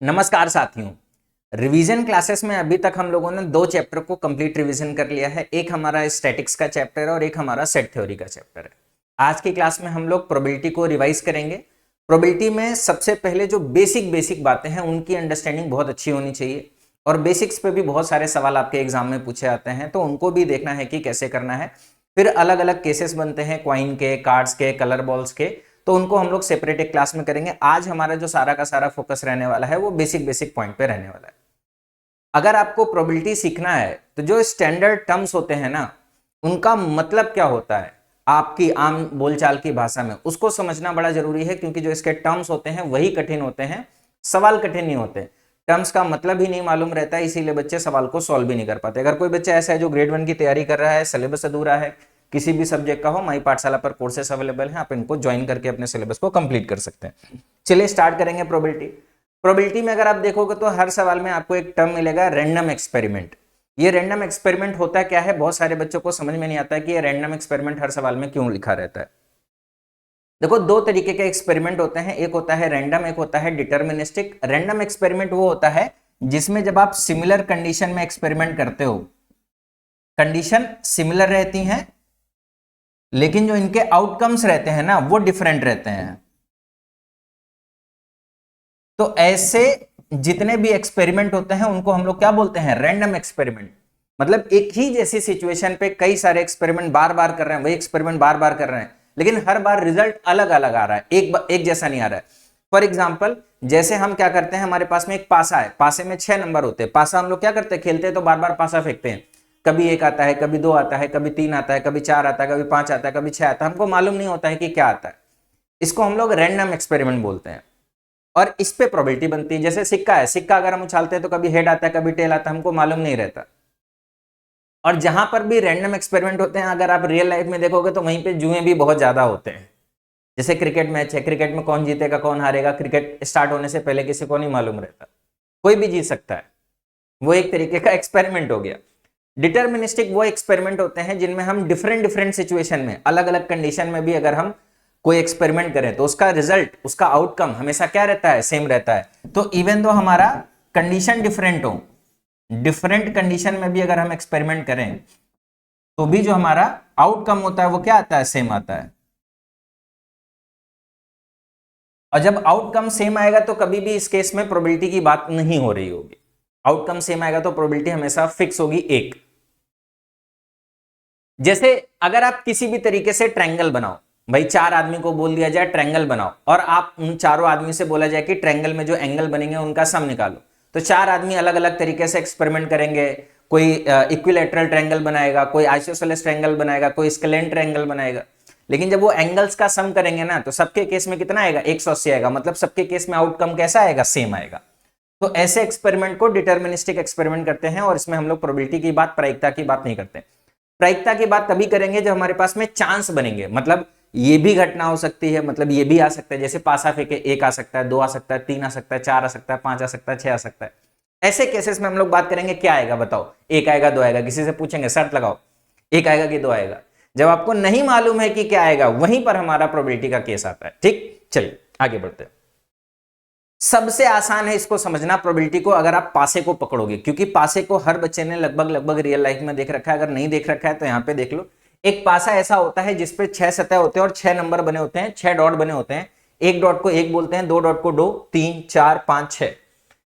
नमस्कार साथियों। Revision classes में अभी तक हम लोगों ने दो चैप्टर को कंप्लीट रिवीजन कर लिया है। एक हमारा स्टैटिक्स का चैप्टर है और एक हमारा सेट थ्योरी का चैप्टर है। आज की क्लास में हम लोग प्रोबेबिलिटी को रिवाइज करेंगे। प्रोबेबिलिटी में सबसे पहले जो बेसिक बातें हैं उनकी अंडरस्टैंडिंग बहुत अच्छी होनी चाहिए और बेसिक्स पे भी बहुत सारे सवाल आपके एग्जाम में पूछे जाते हैं, तो उनको भी देखना है कि कैसे करना है। फिर अलग अलग केसेस बनते हैं, क्वाइन के, कार्ड्स के, कलर बॉल्स के, तो उनको हम लोग सेपरेट एक क्लास में करेंगे। आज हमारा जो सारा का सारा फोकस रहने वाला है वो बेसिक पॉइंट पे रहने वाला है। अगर आपको प्रोबेबिलिटी सीखना है तो जो स्टैंडर्ड टर्म्स होते हैं ना, उनका मतलब क्या होता है आपकी आम बोलचाल की भाषा में, उसको समझना बड़ा जरूरी है, क्योंकि जो इसके टर्म्स होते हैं वही कठिन होते हैं, सवाल कठिन नहीं होते। टर्म्स का मतलब ही नहीं मालूम रहता है, इसीलिए बच्चे सवाल को सॉल्व भी नहीं कर पाते। अगर कोई बच्चा ऐसा है जो ग्रेड 1 की तैयारी कर रहा है, सिलेबस अधूरा है, किसी भी सब्जेक्ट का हो, माई पाठशाला पर कोर्सेस अवेलेबल हैं, आप इनको ज्वाइन करके अपने सिलेबस को कंप्लीट कर सकते हैं। चलिए स्टार्ट करेंगे प्रोबेबिलिटी। प्रोबेबिलिटी में अगर आप देखोगे तो हर सवाल में आपको एक टर्म मिलेगा, रैंडम एक्सपेरिमेंट। ये रैंडम एक्सपेरिमेंट होता क्या है, बहुत सारे बच्चों को समझ में नहीं आता है कि ये रैंडम एक्सपेरिमेंट हर सवाल में क्यों लिखा रहता है। देखो, दो तरीके के एक्सपेरिमेंट होते हैं, एक होता है रैंडम, एक होता है डिटर्मिनिस्टिक। रैंडम एक्सपेरिमेंट वो होता है जिसमें जब आप सिमिलर कंडीशन में एक्सपेरिमेंट करते हो, कंडीशन सिमिलर रहती हैं लेकिन जो इनके आउटकम्स रहते हैं ना वो डिफरेंट रहते हैं। तो ऐसे जितने भी एक्सपेरिमेंट होते हैं उनको हम लोग क्या बोलते हैं, रैंडम एक्सपेरिमेंट। मतलब एक ही जैसी सिचुएशन पे कई सारे एक्सपेरिमेंट बार बार कर रहे हैं, वही एक्सपेरिमेंट बार बार कर रहे हैं, लेकिन हर बार रिजल्ट अलग अलग आ रहा है, एक जैसा नहीं आ रहा है। फॉर एग्जाम्पल, जैसे हम क्या करते हैं, हमारे पास में एक पासा है, पासे में 6 नंबर होते हैं। पासा हम लोग क्या करते हैं, खेलते हैं तो बार बार पासा फेंकते हैं। कभी 1 आता है, कभी 2 आता है, कभी 3 आता है, कभी 4 आता है, कभी 5 आता है, कभी 6 आता है, हमको मालूम नहीं होता है कि क्या आता है। इसको हम लोग रैंडम एक्सपेरिमेंट बोलते हैं और इस पे प्रोबेबिलिटी बनती है। जैसे सिक्का है, सिक्का अगर हम उछालते हैं तो कभी हेड आता है, कभी टेल आता है, हमको मालूम नहीं रहता। और जहां पर भी रैंडम एक्सपेरिमेंट होते हैं, अगर आप रियल लाइफ में देखोगे तो वहीं पे जुए भी बहुत ज्यादा होते हैं। जैसे क्रिकेट मैच है, क्रिकेट में कौन जीतेगा कौन हारेगा, क्रिकेट स्टार्ट होने से पहले किसी को नहीं मालूम रहता, कोई भी जीत सकता है। वो एक तरीके का एक्सपेरिमेंट हो गया। डिटर्मिनिस्टिक वो एक्सपेरिमेंट होते हैं जिनमें हम डिफरेंट सिचुएशन में, अलग अलग कंडीशन में भी अगर हम कोई एक्सपेरिमेंट करें तो उसका रिजल्ट, उसका आउटकम हमेशा क्या रहता है, सेम रहता है। तो इवन दो हमारा कंडीशन डिफरेंट हो, डिफरेंट कंडीशन में भी अगर हम एक्सपेरिमेंट करें तो भी जो हमारा आउटकम होता है वो क्या आता है, सेम आता है। और जब आउटकम सेम आएगा तो कभी भी इस केस में प्रोबेबिलिटी की बात नहीं हो रही होगी। आउटकम सेम आएगा तो प्रोबेबिलिटी हमेशा फिक्स होगी 1। जैसे अगर आप किसी भी तरीके से ट्रायंगल बनाओ, भाई 4 आदमी को बोल दिया जाए ट्रायंगल बनाओ, और आप उन चारों आदमी से बोला जाए कि ट्रायंगल में जो एंगल बनेंगे उनका सम निकालो, तो 4 आदमी अलग अलग तरीके से एक्सपेरिमेंट करेंगे। कोई इक्विलैटरल ट्रायंगल बनाएगा, कोई आइसोसेलेस ट्रायंगल बनाएगा, कोई स्केलेंट ट्रायंगल बनाएगा। लेकिन जब वो एंगल्स का सम करेंगे ना तो सबके केस में कितना आएगा, 180 आएगा। मतलब सबके केस में आउटकम कैसा आएगा, सेम आएगा। तो ऐसे एक्सपेरिमेंट को डिटर्मिनिस्टिक एक्सपेरिमेंट करते हैं और इसमें हम लोग प्रोबेबिलिटी की बात, प्रायिकता की बात नहीं करते। प्रायिकता की बात तभी करेंगे जब हमारे पास में चांस बनेंगे, मतलब ये भी घटना हो सकती है, मतलब ये भी आ सकता है। जैसे पासा फेंके, 1 आ सकता है, 2 आ सकता है, 3 आ सकता है, 4 आ सकता है, 5 आ सकता है, 6 आ सकता है। ऐसे केसेस में हम लोग बात करेंगे क्या आएगा, बताओ, 1 आएगा, 2 आएगा। किसी से पूछेंगे, शर्त लगाओ, 1 आएगा कि 2 आएगा। जब आपको नहीं मालूम है कि क्या आएगा, वहीं पर हमारा प्रोबेबिलिटी का केस आता है। ठीक, चलिए आगे बढ़ते हैं। सबसे आसान है इसको समझना प्रोबेबिलिटी को, अगर आप पासे को पकड़ोगे, क्योंकि पासे को हर बच्चे ने लगभग रियल लाइफ में देख रखा है। अगर नहीं देख रखा है तो यहां पे देख लो। एक पासा ऐसा होता है जिसपे 6 सतह होते हैं और 6 नंबर बने होते हैं, 6 डॉट बने होते हैं। एक डॉट को 1 बोलते हैं, 2 डॉट को 2, 3, 4, 5, 6।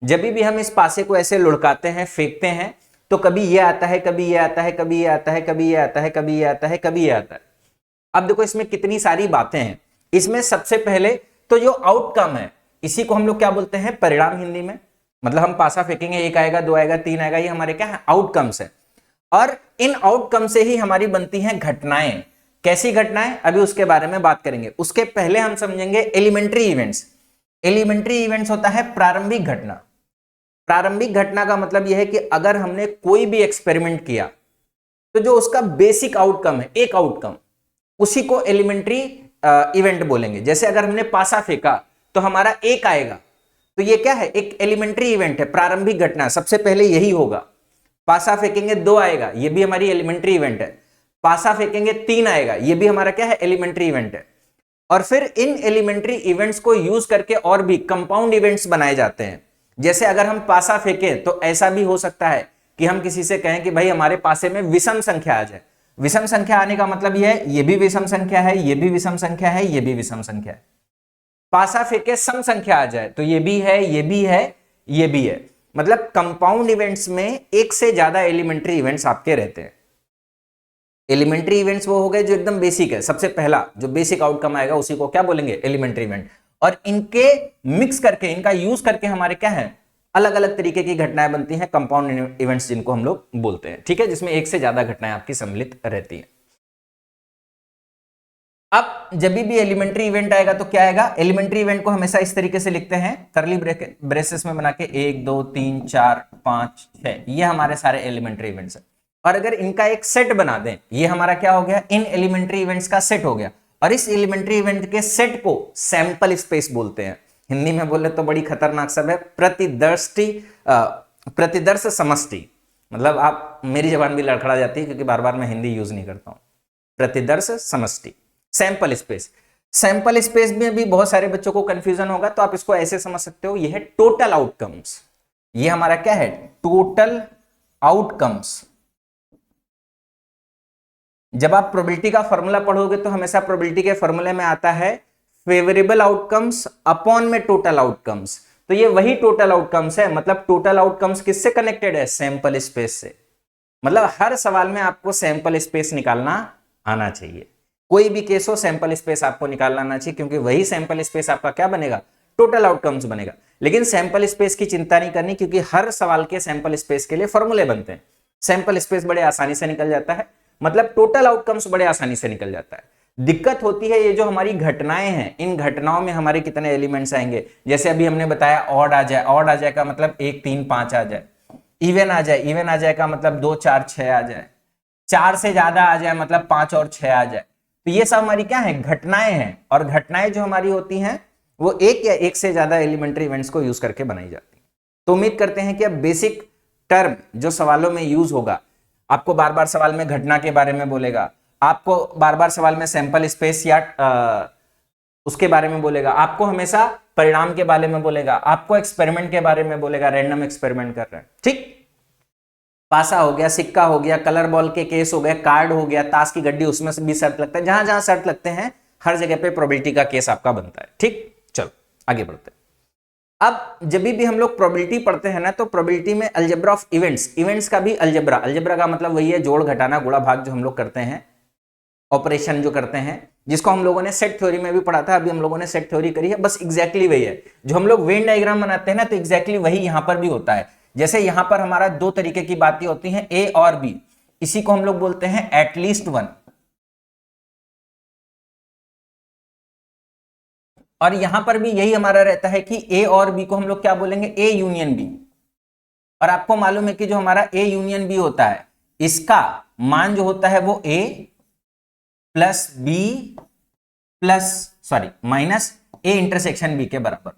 जब भी हम इस पासे को ऐसे लुढ़काते हैं, फेंकते हैं, तो कभी ये आता है, कभी ये आता है, कभी ये आता है, कभी ये आता है, कभी ये आता है, कभी ये आता है। अब देखो इसमें कितनी सारी बातें हैं। इसमें सबसे पहले तो जो आउटकम है, इसी को हम लोग क्या बोलते हैं, परिणाम हिंदी में। मतलब हम पासा फेंकेंगे, 1 आएगा, 2 आएगा, 3 आएगा, ये हमारे क्या है, आउटकम्स है। और इन आउटकम से ही हमारी बनती हैं घटनाएं। कैसी घटनाएं, अभी उसके बारे में बात करेंगे। उसके पहले हम समझेंगे एलिमेंट्री इवेंट्स। एलिमेंट्री इवेंट्स होता है प्रारंभिक घटना। प्रारंभिक घटना का मतलब यह है कि अगर हमने कोई भी एक्सपेरिमेंट किया तो जो उसका बेसिक आउटकम है, एक आउटकम, उसी को एलिमेंट्री इवेंट बोलेंगे। जैसे अगर हमने पासा फेंका तो हमारा 1 आएगा, तो ये क्या है, एक एलिमेंट्री इवेंट है, प्रारंभिक घटना। सबसे पहले यही होगा। पासा फेंकेंगे, 2 आएगा, ये भी हमारी एलिमेंट्री इवेंट है। पासा फेंकेंगे, 3 आएगा, ये भी हमारा क्या है, एलिमेंट्री इवेंट है। और फिर इन एलिमेंट्री इवेंट्स को यूज करके और भी कंपाउंड इवेंट्स बनाए जाते हैं। जैसे अगर हम पासा फेंके तो ऐसा भी हो सकता है कि हम किसी से कहें कि भाई हमारे पासे में विषम संख्या आ जाए। विषम संख्या आने का मतलब यह है ये भी विषम संख्या है, ये भी विषम संख्या है, ये भी विषम संख्या है। पासा फेंके सम संख्या आ जाए तो ये भी है, ये भी है, ये भी है। मतलब कंपाउंड इवेंट्स में एक से ज्यादा एलिमेंट्री इवेंट्स आपके रहते हैं। एलिमेंट्री इवेंट्स वो हो गए जो एकदम बेसिक है, सबसे पहला जो बेसिक आउटकम आएगा उसी को क्या बोलेंगे, एलिमेंट्री इवेंट। और इनके मिक्स करके, इनका यूज करके हमारे क्या है, अलग अलग तरीके की घटनाएं बनती हैं, कंपाउंड इवेंट्स जिनको हम लोग बोलते हैं। ठीक है, जिसमें एक से ज्यादा घटनाएं आपकी सम्मिलित रहती हैं। अब जब भी एलिमेंट्री इवेंट आएगा तो क्या आएगा, एलिमेंट्री इवेंट को हमेशा इस तरीके से लिखते हैं, करली ब्रेसेस में बना के 1 2 3 4 5 6, ये हमारे सारे एलिमेंट्री इवेंट्स हैं। और अगर इनका एक सेट बना दें, ये हमारा क्या हो गया, इन एलिमेंट्री इवेंट्स का सेट हो गया। और इस एलिमेंट्री इवेंट के सेट को सैंपल स्पेस बोलते हैं। हिंदी में बोले तो बड़ी खतरनाक शब्द है, प्रतिदर्श समष्टि। मतलब आप, मेरी जबान भी लड़खड़ा जाती है क्योंकि बार बार मैं हिंदी यूज नहीं करता हूं। प्रतिदर्श समष्टि, सैंपल स्पेस। सैंपल स्पेस में भी बहुत सारे बच्चों को कंफ्यूजन होगा, तो आप इसको ऐसे समझ सकते हो, ये है टोटल आउटकम्स। ये हमारा क्या है, टोटल आउटकम्स। जब आप प्रोबेबिलिटी का फॉर्मूला पढ़ोगे तो हमेशा प्रोबेबिलिटी के फॉर्मूले में आता है फेवरेबल आउटकम्स अपॉन में टोटल आउटकम्स। तो ये वही टोटल आउटकम्स है। मतलब टोटल आउटकम्स किससे कनेक्टेड है, सैंपल स्पेस से। मतलब हर सवाल में आपको सैंपल स्पेस निकालना आना चाहिए, कोई भी केस हो सैंपल स्पेस आपको निकालना आना चाहिए, क्योंकि वही सैंपल स्पेस आपका क्या बनेगा, टोटल आउटकम्स बनेगा। लेकिन सैंपल स्पेस की चिंता नहीं करनी, क्योंकि हर सवाल के सैंपल स्पेस के लिए फॉर्मूले बनते हैं। सैंपल स्पेस बड़े आसानी से निकल जाता है, मतलब टोटल आउटकम्स बड़े आसानी से निकल जाता है। दिक्कत होती है ये जो हमारी घटनाएं हैं, इन घटनाओं में हमारे कितने एलिमेंट्स आएंगे। जैसे अभी हमने बताया ऑड आ जाए, ऑड आ जाए का मतलब 1 3 5 आ जाए। इवन आ जाए, इवन आ जाए का मतलब 2 4 6 आ जाए। 4 से ज्यादा आ जाए मतलब 5 और 6 आ जाए। तो ये सब हमारी क्या है, घटनाएं हैं। और घटनाएं जो हमारी होती हैं वो एक या एक से ज्यादा एलिमेंट्री इवेंट्स को यूज करके बनाई जाती है। तो उम्मीद करते हैं कि अब बेसिक टर्म जो सवालों में यूज होगा, आपको बार बार सवाल में घटना के बारे में बोलेगा, आपको बार बार सवाल में सैंपल स्पेस या उसके बारे में बोलेगा, आपको हमेशा परिणाम के बारे में बोलेगा, आपको एक्सपेरिमेंट के बारे में बोलेगा, रैंडम एक्सपेरिमेंट कर रहे हैं। ठीक, पासा हो गया, सिक्का हो गया, कलर बॉल के केस हो गए, कार्ड हो गया, ताश की गड्डी, उसमें भी शर्त लगता है। जहां जहां शर्त लगते हैं हर जगह पे प्रोबेबिलिटी का केस आपका बनता है। ठीक, चलो आगे बढ़ते हैं। अब जब भी हम लोग प्रोबेबिलिटी पढ़ते हैं ना, तो प्रोबेबिलिटी में अलजेब्रा ऑफ इवेंट्स, इवेंट्स का भी अलजेब्रा, अलजेब्रा का मतलब वही है जोड़ घटाना गुणा भाग जो हम लोग करते हैं, ऑपरेशन जो करते हैं, जिसको हम लोगों ने सेट थ्योरी में भी पढ़ा था। अभी हम लोगों ने सेट थ्योरी करी है, बस एग्जैक्टली वही है। जो हम लोग वेन डायग्राम बनाते हैं ना, तो एग्जैक्टली वही यहां पर भी होता है। जैसे यहां पर हमारा दो तरीके की बातें होती हैं, ए और बी, इसी को हम लोग बोलते हैं एटलीस्ट वन। और यहां पर भी यही हमारा रहता है कि ए और बी को हम लोग क्या बोलेंगे, ए यूनियन बी। और आपको मालूम है कि जो हमारा ए यूनियन बी होता है, इसका मान जो होता है वो A plus B plus sorry minus A intersection B के बराबर।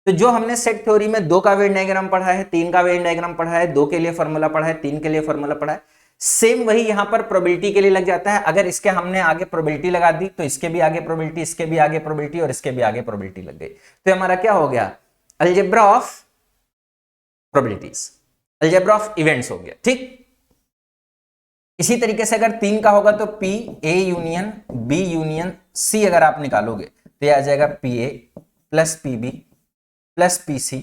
तो जो हमने सेट थ्योरी में 2 का वेन डायग्राम पढ़ा है, 3 का वेन डायग्राम पढ़ा है, 2 के लिए फॉर्मूला पढ़ा है, 3 के लिए फॉर्मूला पढ़ा है, सेम वही यहां पर प्रोबेबिलिटी के लिए लग जाता है। अगर इसके हमने आगे प्रोबेबिलिटी लगा दी तो इसके भी आगे प्रोबेबिलिटी, इसके भी आगे प्रोबेबिलिटी और इसके भी आगे प्रोबेबिलिटी लग गई। तो हमारा क्या हो गया, algebra of probabilities, algebra of events हो गया। ठीक, इसी तरीके से अगर 3 का होगा तो P A union B union C अगर आप निकालोगे तो यह आ जाएगा P A plus P B plus P C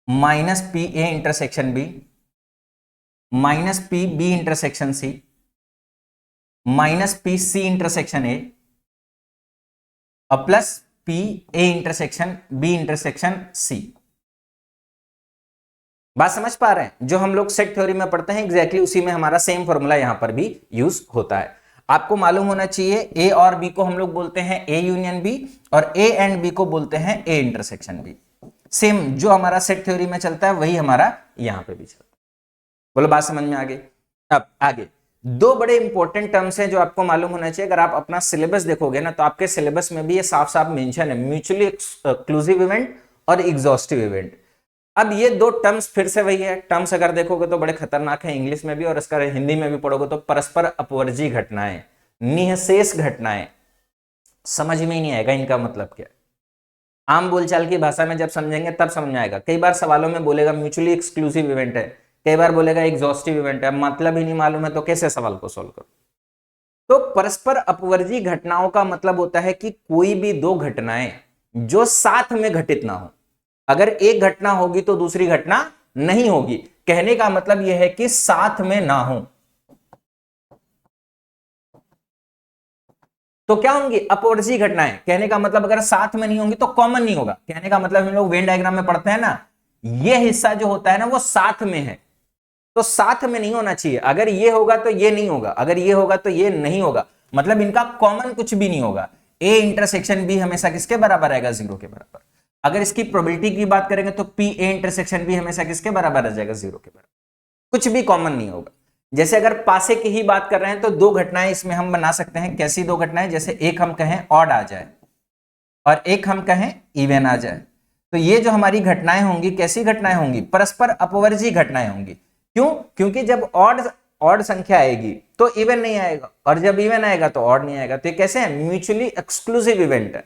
minus P A intersection B minus P B intersection C minus P C intersection A और plus P A intersection B intersection C. बात समझ पा रहे हैं, जो हम लोग सेट थ्योरी में पढ़ते हैं एग्जैक्टली उसी में हमारा सेम फॉर्मूला यहां पर भी यूज होता है। आपको मालूम होना चाहिए ए और बी को हम लोग बोलते हैं ए यूनियन बी और ए एंड बी को बोलते हैं ए इंटरसेक्शन बी। सेम जो हमारा सेट थ्योरी में चलता है वही हमारा यहां पे भी चलता है। बोलो बात समझ में आ गई। अब आगे 2 बड़े इंपॉर्टेंट टर्म्स हैं जो आपको मालूम होना चाहिए। अगर आप अपना सिलेबस देखोगे ना, तो आपके सिलेबस में भी ये साफ साफ मेंशन है, म्यूचुअली एक्सक्लूसिव इवेंट और एग्जॉस्टिव इवेंट। अब ये 2 टर्म्स फिर से वही है। टर्म्स अगर देखोगे तो बड़े खतरनाक है इंग्लिश में भी, और इसका हिंदी में भी पढ़ोगे तो परस्पर अपवर्जी घटनाएं, निःशेष घटनाएं, समझ में ही नहीं आएगा इनका मतलब क्या। आम बोलचाल की भाषा में जब समझेंगे तब समझ में आएगा। कई बार सवालों में बोलेगा म्यूचुअली एक्सक्लूसिव इवेंट है, कई बार बोलेगा एग्जॉस्टिव इवेंट है, मतलब ही नहीं मालूम है तो कैसे सवाल को सोल्व करो। तो परस्पर अपवर्जी घटनाओं का मतलब होता है कि कोई भी दो घटनाएं जो साथ में घटित ना हो। अगर एक घटना होगी तो दूसरी घटना नहीं होगी। कहने का मतलब यह है कि साथ में ना हो तो क्या होंगी? अपवर्जी घटनाएं। कहने का मतलब अगर साथ में नहीं होंगी तो कॉमन नहीं होगा। कहने का मतलब हम लोग वेन डायग्राम में पढ़ते हैं ना, ये हिस्सा जो होता है ना वो साथ में है, तो साथ में नहीं होना चाहिए। अगर ये होगा तो ये नहीं होगा, अगर ये होगा तो ये नहीं होगा, मतलब इनका कॉमन कुछ भी नहीं होगा। ए इंटरसेक्शन बी हमेशा किसके बराबर आएगा? 0 के बराबर। अगर इसकी प्रोबेबिलिटी की बात करेंगे तो पी ए इंटरसेक्शन बी हमेशा किसके बराबर आ जाएगा? 0 के बराबर। कुछ भी कॉमन नहीं होगा। जैसे अगर पासे की ही बात कर रहे हैं तो दो घटनाएं इसमें हम बना सकते हैं। कैसी दो घटनाएं? जैसे एक हम कहें ऑड आ जाए और एक हम कहें इवन आ जाए, तो ये जो हमारी घटनाएं होंगी कैसी घटनाएं होंगी? परस्पर अपवर्जी घटनाएं होंगी। क्यों? क्योंकि जब ऑड ऑड संख्या आएगी तो इवन नहीं आएगा, और जब इवन आएगा तो ऑड नहीं आएगा। तो ये कैसे है? म्यूचुअली एक्सक्लूसिव इवेंट है।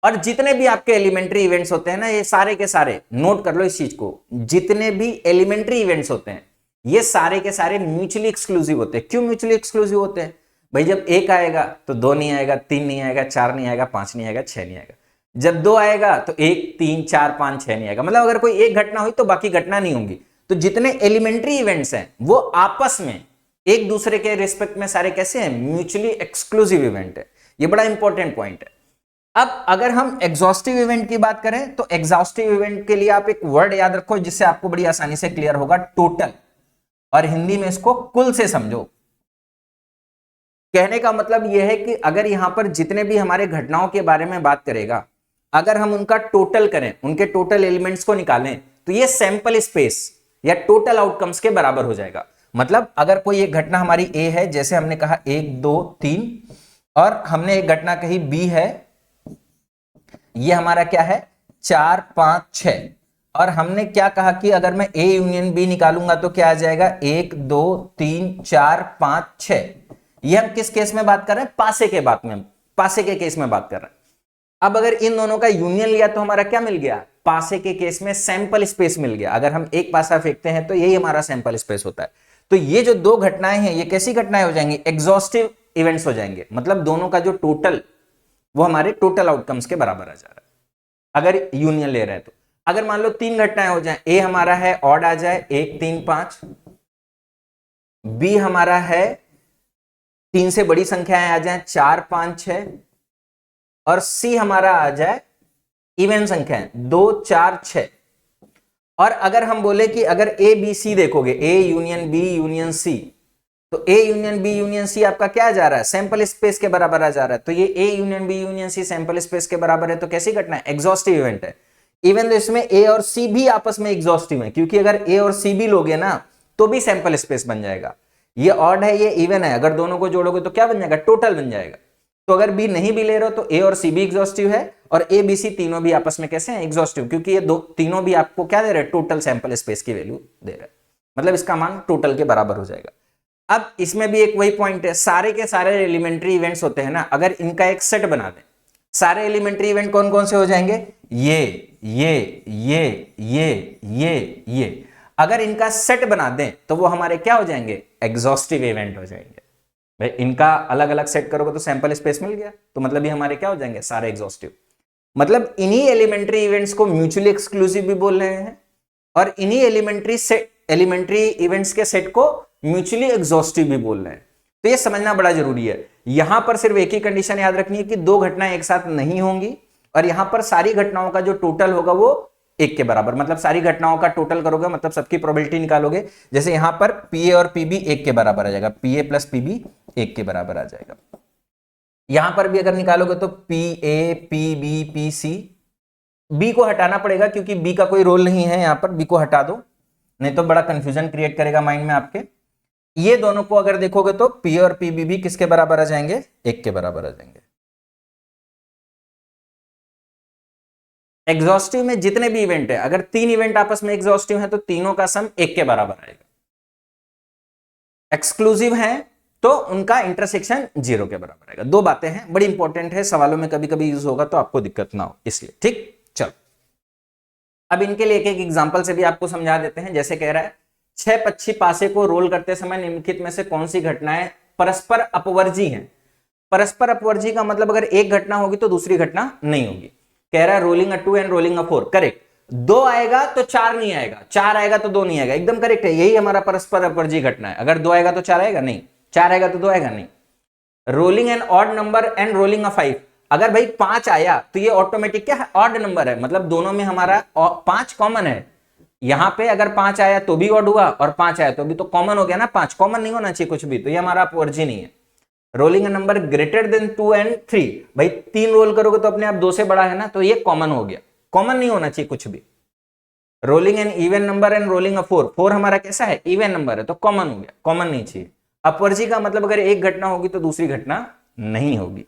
और जितने भी आपके एलिमेंट्री इवेंट्स होते हैं ना, ये सारे के सारे, नोट कर लो इस चीज को, जितने भी एलिमेंट्री इवेंट्स होते हैं ये सारे के सारे म्यूचुअली एक्सक्लूसिव होते हैं। क्यों म्यूचुअली एक्सक्लूसिव होते हैं? भाई जब एक आएगा तो दो नहीं आएगा, तीन नहीं आएगा, चार नहीं आएगा, पांच नहीं आएगा, छह नहीं आएगा। जब दो आएगा तो एक, तीन, चार, पांच, छह नहीं आएगा। मतलब अगर कोई एक घटना हुई तो बाकी घटना नहीं होंगी। तो जितने एलिमेंट्री इवेंट्स हैं वो आपस में एक दूसरे के रिस्पेक्ट में सारे कैसे हैं? म्यूचुअली एक्सक्लूसिव इवेंट है। ये बड़ा इंपॉर्टेंट पॉइंट है। अब अगर हम एग्जॉस्टिव इवेंट की बात करें तो एग्जॉस्टिव इवेंट के लिए आप एक वर्ड याद रखो जिससे आपको बड़ी आसानी से क्लियर होगा, टोटल। और हिंदी में इसको कुल से समझो। कहने का मतलब यह है कि अगर यहां पर जितने भी हमारे घटनाओं के बारे में बात करेगा, अगर हम उनका टोटल करें, उनके टोटल एलिमेंट्स को निकालें, तो ये सैंपल स्पेस या टोटल आउटकम्स के बराबर हो जाएगा। मतलब अगर कोई एक घटना हमारी ए है, जैसे हमने कहा 1 2 3, और हमने एक घटना कही बी है, ये हमारा क्या है? 4 5 6, और हमने क्या कहा कि अगर मैं ए यूनियन बी निकालूंगा तो क्या आ जाएगा? 1 2 3 4 5 6। ये हम किस केस में बात कर रहे हैं? पासे के बात में, पासे के केस में बात कर रहे हैं। अब अगर इन दोनों का यूनियन लिया तो हमारा क्या मिल गया? पासे के केस में सैंपल स्पेस मिल गया। अगर हम एक पासा फेंकते हैं तो यही हमारा सैंपल स्पेस होता है। तो ये जो दो घटनाएं हैं ये कैसी घटनाएं हो जाएंगी? एग्जॉस्टिव इवेंट्स हो जाएंगे। मतलब दोनों का जो टोटल वो हमारे टोटल आउटकम्स के बराबर आ जा रहा है अगर यूनियन ले रहे हैं तो। अगर मान लो तीन घटनाएं हो जाए, ए हमारा है ऑड आ जाए 1 3 5, बी हमारा है तीन से बड़ी संख्याएं आ जाए 4 5 6, और सी हमारा आ जाए इवन संख्याएं 2 4 6। और अगर हम बोले कि अगर ए बी सी देखोगे, A union B union C, तो A union B union C आपका क्या जा रहा है? सैंपल स्पेस के बराबर आ जा रहा है। तो ये A union B union C sample space के बराबर है, तो कैसी घटना है? एग्जॉस्टिव इवेंट है। इवन तो इसमें ए और सी भी आपस में एग्जॉस्टिव है, क्योंकि अगर ए और सी भी लोगे ना तो भी सैंपल स्पेस बन जाएगा। ये ऑड है, ये इवन है, अगर दोनों को जोड़ोगे तो क्या बन जाएगा? टोटल बन जाएगा। तो अगर बी नहीं भी ले रहे हो तो ए और सी भी एग्जॉस्टिव है, और ए बी सी तीनों भी आपस में कैसे हैं? एग्जॉस्टिव, क्योंकि ये दो तीनों भी आपको क्या दे रहे हैं? टोटल सैंपल स्पेस की वैल्यू दे रहे हैं। मतलब इसका मान टोटल के बराबर हो जाएगा। अब इसमें भी एक वही पॉइंट है, सारे के सारे एलिमेंट्री इवेंट्स होते हैं ना, अगर इनका एक सेट बना दें, सारे एलिमेंट्री इवेंट कौन कौन से हो जाएंगे? ये अगर इनका सेट बना दें तो वो हमारे क्या हो जाएंगे? एग्जॉस्टिव इवेंट हो जाएंगे। भाई इनका अलग अलग सेट करोगे तो सैंपल स्पेस मिल गया, तो मतलब ये हमारे क्या हो जाएंगे? सारे एग्जॉस्टिव। मतलब इन्हीं एलिमेंट्री इवेंट्स को म्यूचुअली एक्सक्लूसिव भी बोल रहे हैं, और इन्हीं एलिमेंट्री इवेंट्स के सेट को म्यूचुअली एग्जॉस्टिव भी बोल रहे हैं। तो ये समझना बड़ा जरूरी है। यहां पर सिर्फ एक ही कंडीशन याद रखनी है कि दो घटनाएं एक साथ नहीं होंगी, और यहां पर सारी घटनाओं का जो टोटल होगा वो एक के बराबर। मतलब सारी घटनाओं का टोटल करोगे, मतलब सबकी प्रोबेबिलिटी निकालोगे। जैसे यहां पर पीए और पीबी एक के बराबर आ जाएगा, पीए प्लस पीबी एक के बराबर आ जाएगा। यहां पर भी अगर निकालोगे तो P A P B P C, B को हटाना पड़ेगा क्योंकि बी का कोई रोल नहीं है यहां पर, बी को हटा दो, नहीं तो बड़ा कंफ्यूजन क्रिएट करेगा माइंड में आपके। ये दोनों को अगर देखोगे तो पी और पीबी भी किसके बराबर आ जाएंगे? एक के बराबर आ जाएंगे। एग्जॉस्टिव में जितने भी इवेंट है, अगर तीन इवेंट आपस में एग्जॉस्टिव है तो तीनों का सम एक के बराबर आएगा। एक्सक्लूसिव है तो उनका इंटरसेक्शन 0 के बराबर आएगा। दो बातें हैं, बड़ी इंपॉर्टेंट है, सवालों में कभी कभी यूज होगा तो आपको दिक्कत ना हो इसलिए। ठीक, चलो अब इनके लिए एक एक एग्जांपल से भी आपको समझा देते हैं। जैसे कह रहा है 6 पक्षी पासे को रोल करते समय निम्नलिखित में से कौन सी घटनाएं परस्पर अपवर्जी हैं। परस्पर अपवर्जी का मतलब अगर एक घटना होगी तो दूसरी घटना नहीं होगी। कह रहा है rolling a 2 and rolling a 4, correct. 2 आएगा तो 4 नहीं आएगा, 4 आएगा तो 2 नहीं आएगा, एकदम करेक्ट है। यही हमारा परस्पर अपवर्जी घटना है। अगर 2 आएगा तो 4 आएगा नहीं, 4 आएगा तो 2 आएगा नहीं। Rolling an odd number and rolling a 5, अगर भाई 5 आया तो ये ऑटोमेटिक क्या है, ऑड नंबर है, मतलब दोनों में हमारा 5 कॉमन है। यहां पे अगर 5 आया तो भी ऑड हुआ और 5 आया तो भी, तो कॉमन हो गया ना, 5 कॉमन नहीं होना चाहिए कुछ भी, तो ये हमारा अपवर्जी नहीं है। Rolling number greater than 2 and 3, भाई 3 रोल करोगे तो अपने आप 2 से बड़ा है ना, तो ये कॉमन हो गया, कॉमन नहीं होना चाहिए कुछ भी। Rolling an even number and rolling a 4, 4 हमारा कैसा है, इवन नंबर है, तो कॉमन हो गया, कॉमन नहीं चाहिए। अपवर्जी का मतलब अगर एक घटना होगी तो दूसरी घटना नहीं होगी।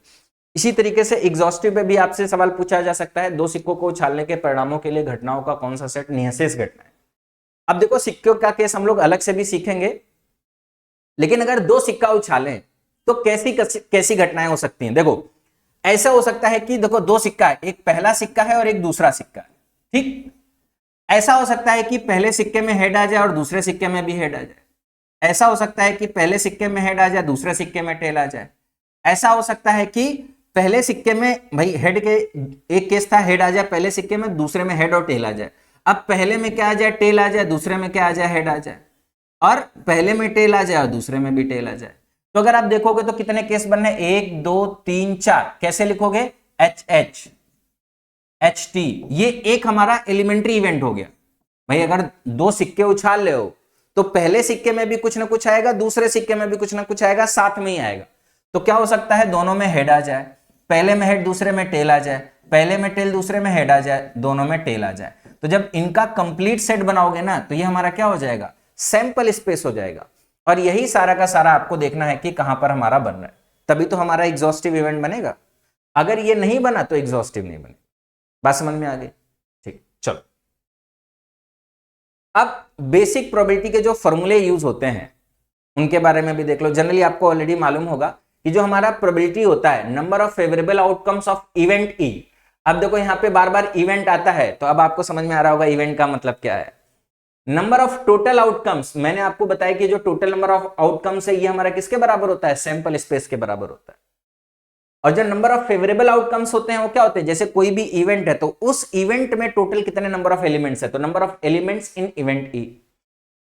इसी तरीके से एग्जॉस्टिव में भी आपसे सवाल पूछा जा सकता है, 2 सिक्कों को उछालने के परिणामों के लिए घटनाओं का कौन सा सेट निःशेष घटना है। अब देखो सिक्कों का केस हम लोग अलग से भी सीखेंगे, लेकिन अगर 2 सिक्का उछालें तो कैसी कैसी घटनाएं हो सकती हैं। देखो ऐसा हो सकता है कि देखो 2 सिक्का है, एक पहला सिक्का है और एक दूसरा सिक्का है, ठीक। ऐसा हो सकता है कि पहले सिक्के में हेड आ जाए और दूसरे सिक्के में भी हेड आ जाए। ऐसा हो सकता है कि पहले सिक्के में हेड आ जाए, दूसरे सिक्के में टेल आ जाए। ऐसा हो सकता है कि पहले सिक्के में भाई हेड के, एक केस था हेड आ जाए पहले सिक्के में, दूसरे में हेड और टेल आ जाए। अब पहले में क्या आ जाए, टेल आ जाए, दूसरे में क्या आ जाए, हेड आ जाए, और पहले में टेल आ जाए और दूसरे में भी टेल आ जाए। तो अगर आप देखोगे तो कितने केस बनने, 1 2 3 4, कैसे लिखोगे, एच एच एच टी, ये एक हमारा एलिमेंट्री इवेंट हो गया। भाई अगर 2 सिक्के उछाल ले हो तो पहले सिक्के में भी कुछ ना कुछ आएगा, दूसरे सिक्के में भी कुछ ना कुछ आएगा, साथ में ही आएगा। तो क्या हो सकता है, दोनों में हेड आ जाए, पहले में हेड दूसरे में टेल आ जाए, पहले में टेल दूसरे में हेड आ जाए, दोनों में टेल आ जाए। तो जब इनका कंप्लीट सेट बनाओगे ना तो ये हमारा क्या हो जाएगा, सैंपल स्पेस हो जाएगा। और यही सारा का सारा आपको देखना है कि कहां पर हमारा बन रहा है, तभी तो हमारा एग्जॉस्टिव इवेंट बनेगा। अगर ये नहीं बना तो एग्जॉस्टिव नहीं बनेगा। बात समझ में आ गई, ठीक। चलो अब बेसिक प्रोबेबिलिटी के जो फॉर्मूले यूज होते हैं उनके बारे में भी देख लो। जनरली आपको ऑलरेडी मालूम होगा कि जो हमारा प्रोबेबिलिटी होता है, number of favourable outcomes of event E. अब देखो यहां पे बार बार इवेंट आता है, तो अब आपको समझ में आ रहा होगा इवेंट का मतलब क्या है। नंबर ऑफ टोटल आउटकम्स, मैंने आपको बताया कि जो टोटल नंबर ऑफ आउटकम्स है ये हमारा किसके बराबर होता है, सैंपल स्पेस के बराबर होता है। और जो नंबर ऑफ फेवरेबल आउटकम्स होते हैं वो क्या होते हैं, जैसे कोई भी इवेंट है तो उस इवेंट में टोटल कितने नंबर ऑफ एलिमेंट्स है, तो number of elements in event E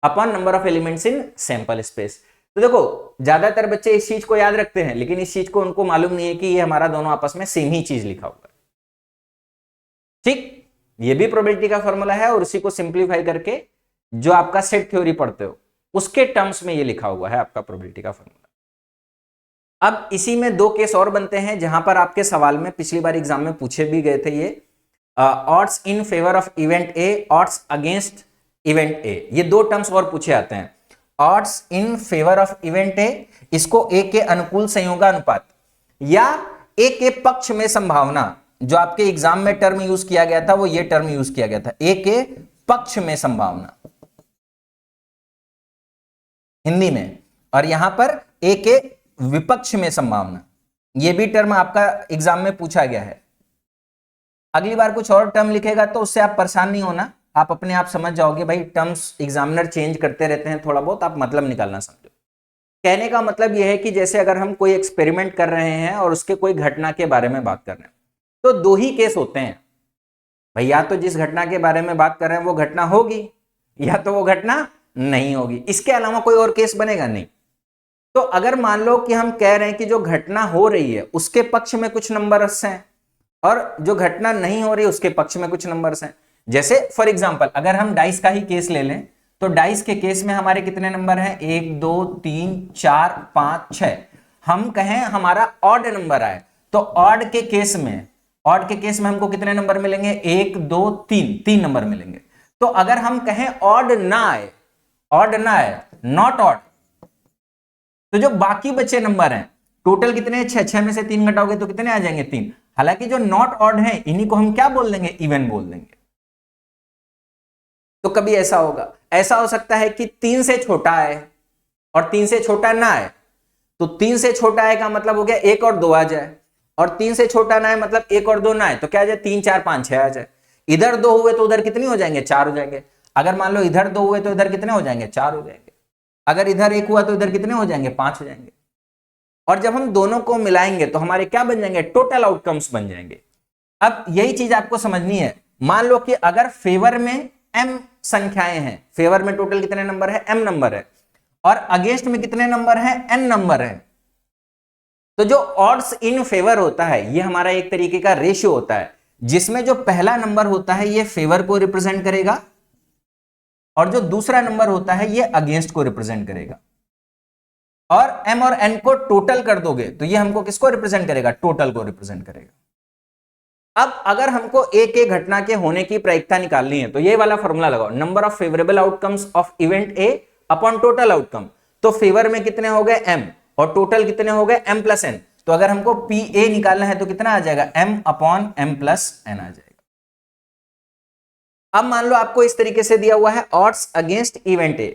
upon number of elements in sample space. तो देखो ज्यादातर बच्चे इस चीज को याद रखते हैं, लेकिन इस चीज को उनको मालूम नहीं है कि ये हमारा दोनों आपस में सेम ही चीज लिखा हुआ है, ठीक। ये भी प्रोबेबिलिटी का फॉर्मूला है और उसी को सिंप्लीफाई करके जो आपका सेट थ्योरी पढ़ते हो उसके टर्म्स में ये लिखा हुआ है आपका प्रोबेबिलिटी का फॉर्मूला। अब इसी में 2 केस और बनते हैं जहां पर आपके सवाल में पिछली बार एग्जाम में पूछे भी गए थे ये, odds in favour of event A, odds against event A, ये 2 टर्म्स और पूछे आते हैं। Odds in favour of event A, इसको ए के अनुकूल संयोगानुपात या ए के पक्ष में संभावना, जो आपके एग्जाम में टर्म यूज किया गया था वो ये टर्म यूज किया गया था, ए के पक्ष में संभावना हिंदी में, और यहां पर ए के विपक्ष में संभावना, ये भी टर्म आपका एग्जाम में पूछा गया है। अगली बार कुछ और टर्म लिखेगा तो उससे आप परेशान नहीं होना, आप अपने आप समझ जाओगे, भाई टर्म्स एग्जामिनर चेंज करते रहते हैं थोड़ा बहुत, आप मतलब निकालना समझो। कहने का मतलब यह है कि जैसे अगर हम कोई एक्सपेरिमेंट कर रहे हैं और उसके कोई घटना के बारे में बात कर रहे हैं तो 2 ही केस होते हैं भाई, या तो जिस घटना के बारे में बात कर रहे हैं वो घटना होगी या तो वो घटना नहीं होगी, इसके अलावा कोई और केस बनेगा नहीं। तो अगर मान लो कि हम कह रहे हैं कि जो घटना हो रही है उसके पक्ष में कुछ नंबर्स हैं और जो घटना नहीं हो रही उसके पक्ष में कुछ नंबर्स हैं, जैसे फॉर एग्जांपल अगर हम डाइस का ही केस ले लें तो डाइस के केस में हमारे कितने नंबर हैं, 1 2 3 4 5 6। हम कहें हमारा ऑड नंबर आए तो ऑड के केस में हमको कितने नंबर मिलेंगे, 1 2 3 नंबर मिलेंगे। तो अगर हम कहें ऑड ना आए, नॉट ऑड, तो जो बाकी बचे नंबर हैं टोटल कितने हैं, 6 में से 3 घटाओगे तो कितने आ जाएंगे, 3। हालांकि जो नॉट ऑड है इन्हीं को हम क्या बोल देंगे, इवन बोल देंगे। तो कभी ऐसा हो सकता है कि 3 से छोटा है और 3 से छोटा ना है, तो 3 से छोटा है का मतलब हो गया 1 और 2 आ जाए, और 3 से छोटा ना है मतलब 1 और 2 ना है, तो क्या आ जाए 3 4 5 6 आ जाए। इधर 2 हुए तो उधर कितने हो जाएंगे, 4 हो जाएंगे। अगर मान लो इधर 2 हुए तो इधर कितने हो जाएंगे, 4 हो जाएंगे। अगर इधर 1 हुआ तो इधर कितने हो जाएंगे, 5 हो जाएंगे। और जब हम दोनों को मिलाएंगे तो हमारे क्या बन जाएंगे, टोटल आउटकम्स बन जाएंगे। अब यही चीज आपको समझनी है। मान लो कि अगर फेवर में m संख्याएं हैं, फेवर में टोटल कितने नंबर है, m नंबर है, और अगेंस्ट में कितने नंबर है, n नंबर है। तो जो ऑड्स इन फेवर होता है ये हमारा एक तरीके का रेशियो होता है, जिसमें जो पहला नंबर होता है ये फेवर को रिप्रेजेंट करेगा, और जो दूसरा नंबर होता है ये अगेंस्ट को रिप्रेजेंट करेगा। और m और n को टोटल कर दोगे तो ये हमको किसको रिप्रेजेंट करेगा, टोटल को रिप्रेजेंट करेगा। अब अगर हमको एक एक घटना के होने की प्रायिकता निकालनी है तो ये वाला फॉर्मूला लगाओ, number of favourable outcomes of event A upon total outcome. तो फेवर में कितने हो गए m, और टोटल कितने हो गए m प्लस n। तो अगर हमको पी ए निकालना है तो कितना आ जाएगा, m upon m plus n आ जाएगा। अब मान लो आपको इस तरीके से दिया हुआ है ऑड्स अगेंस्ट इवेंट ए,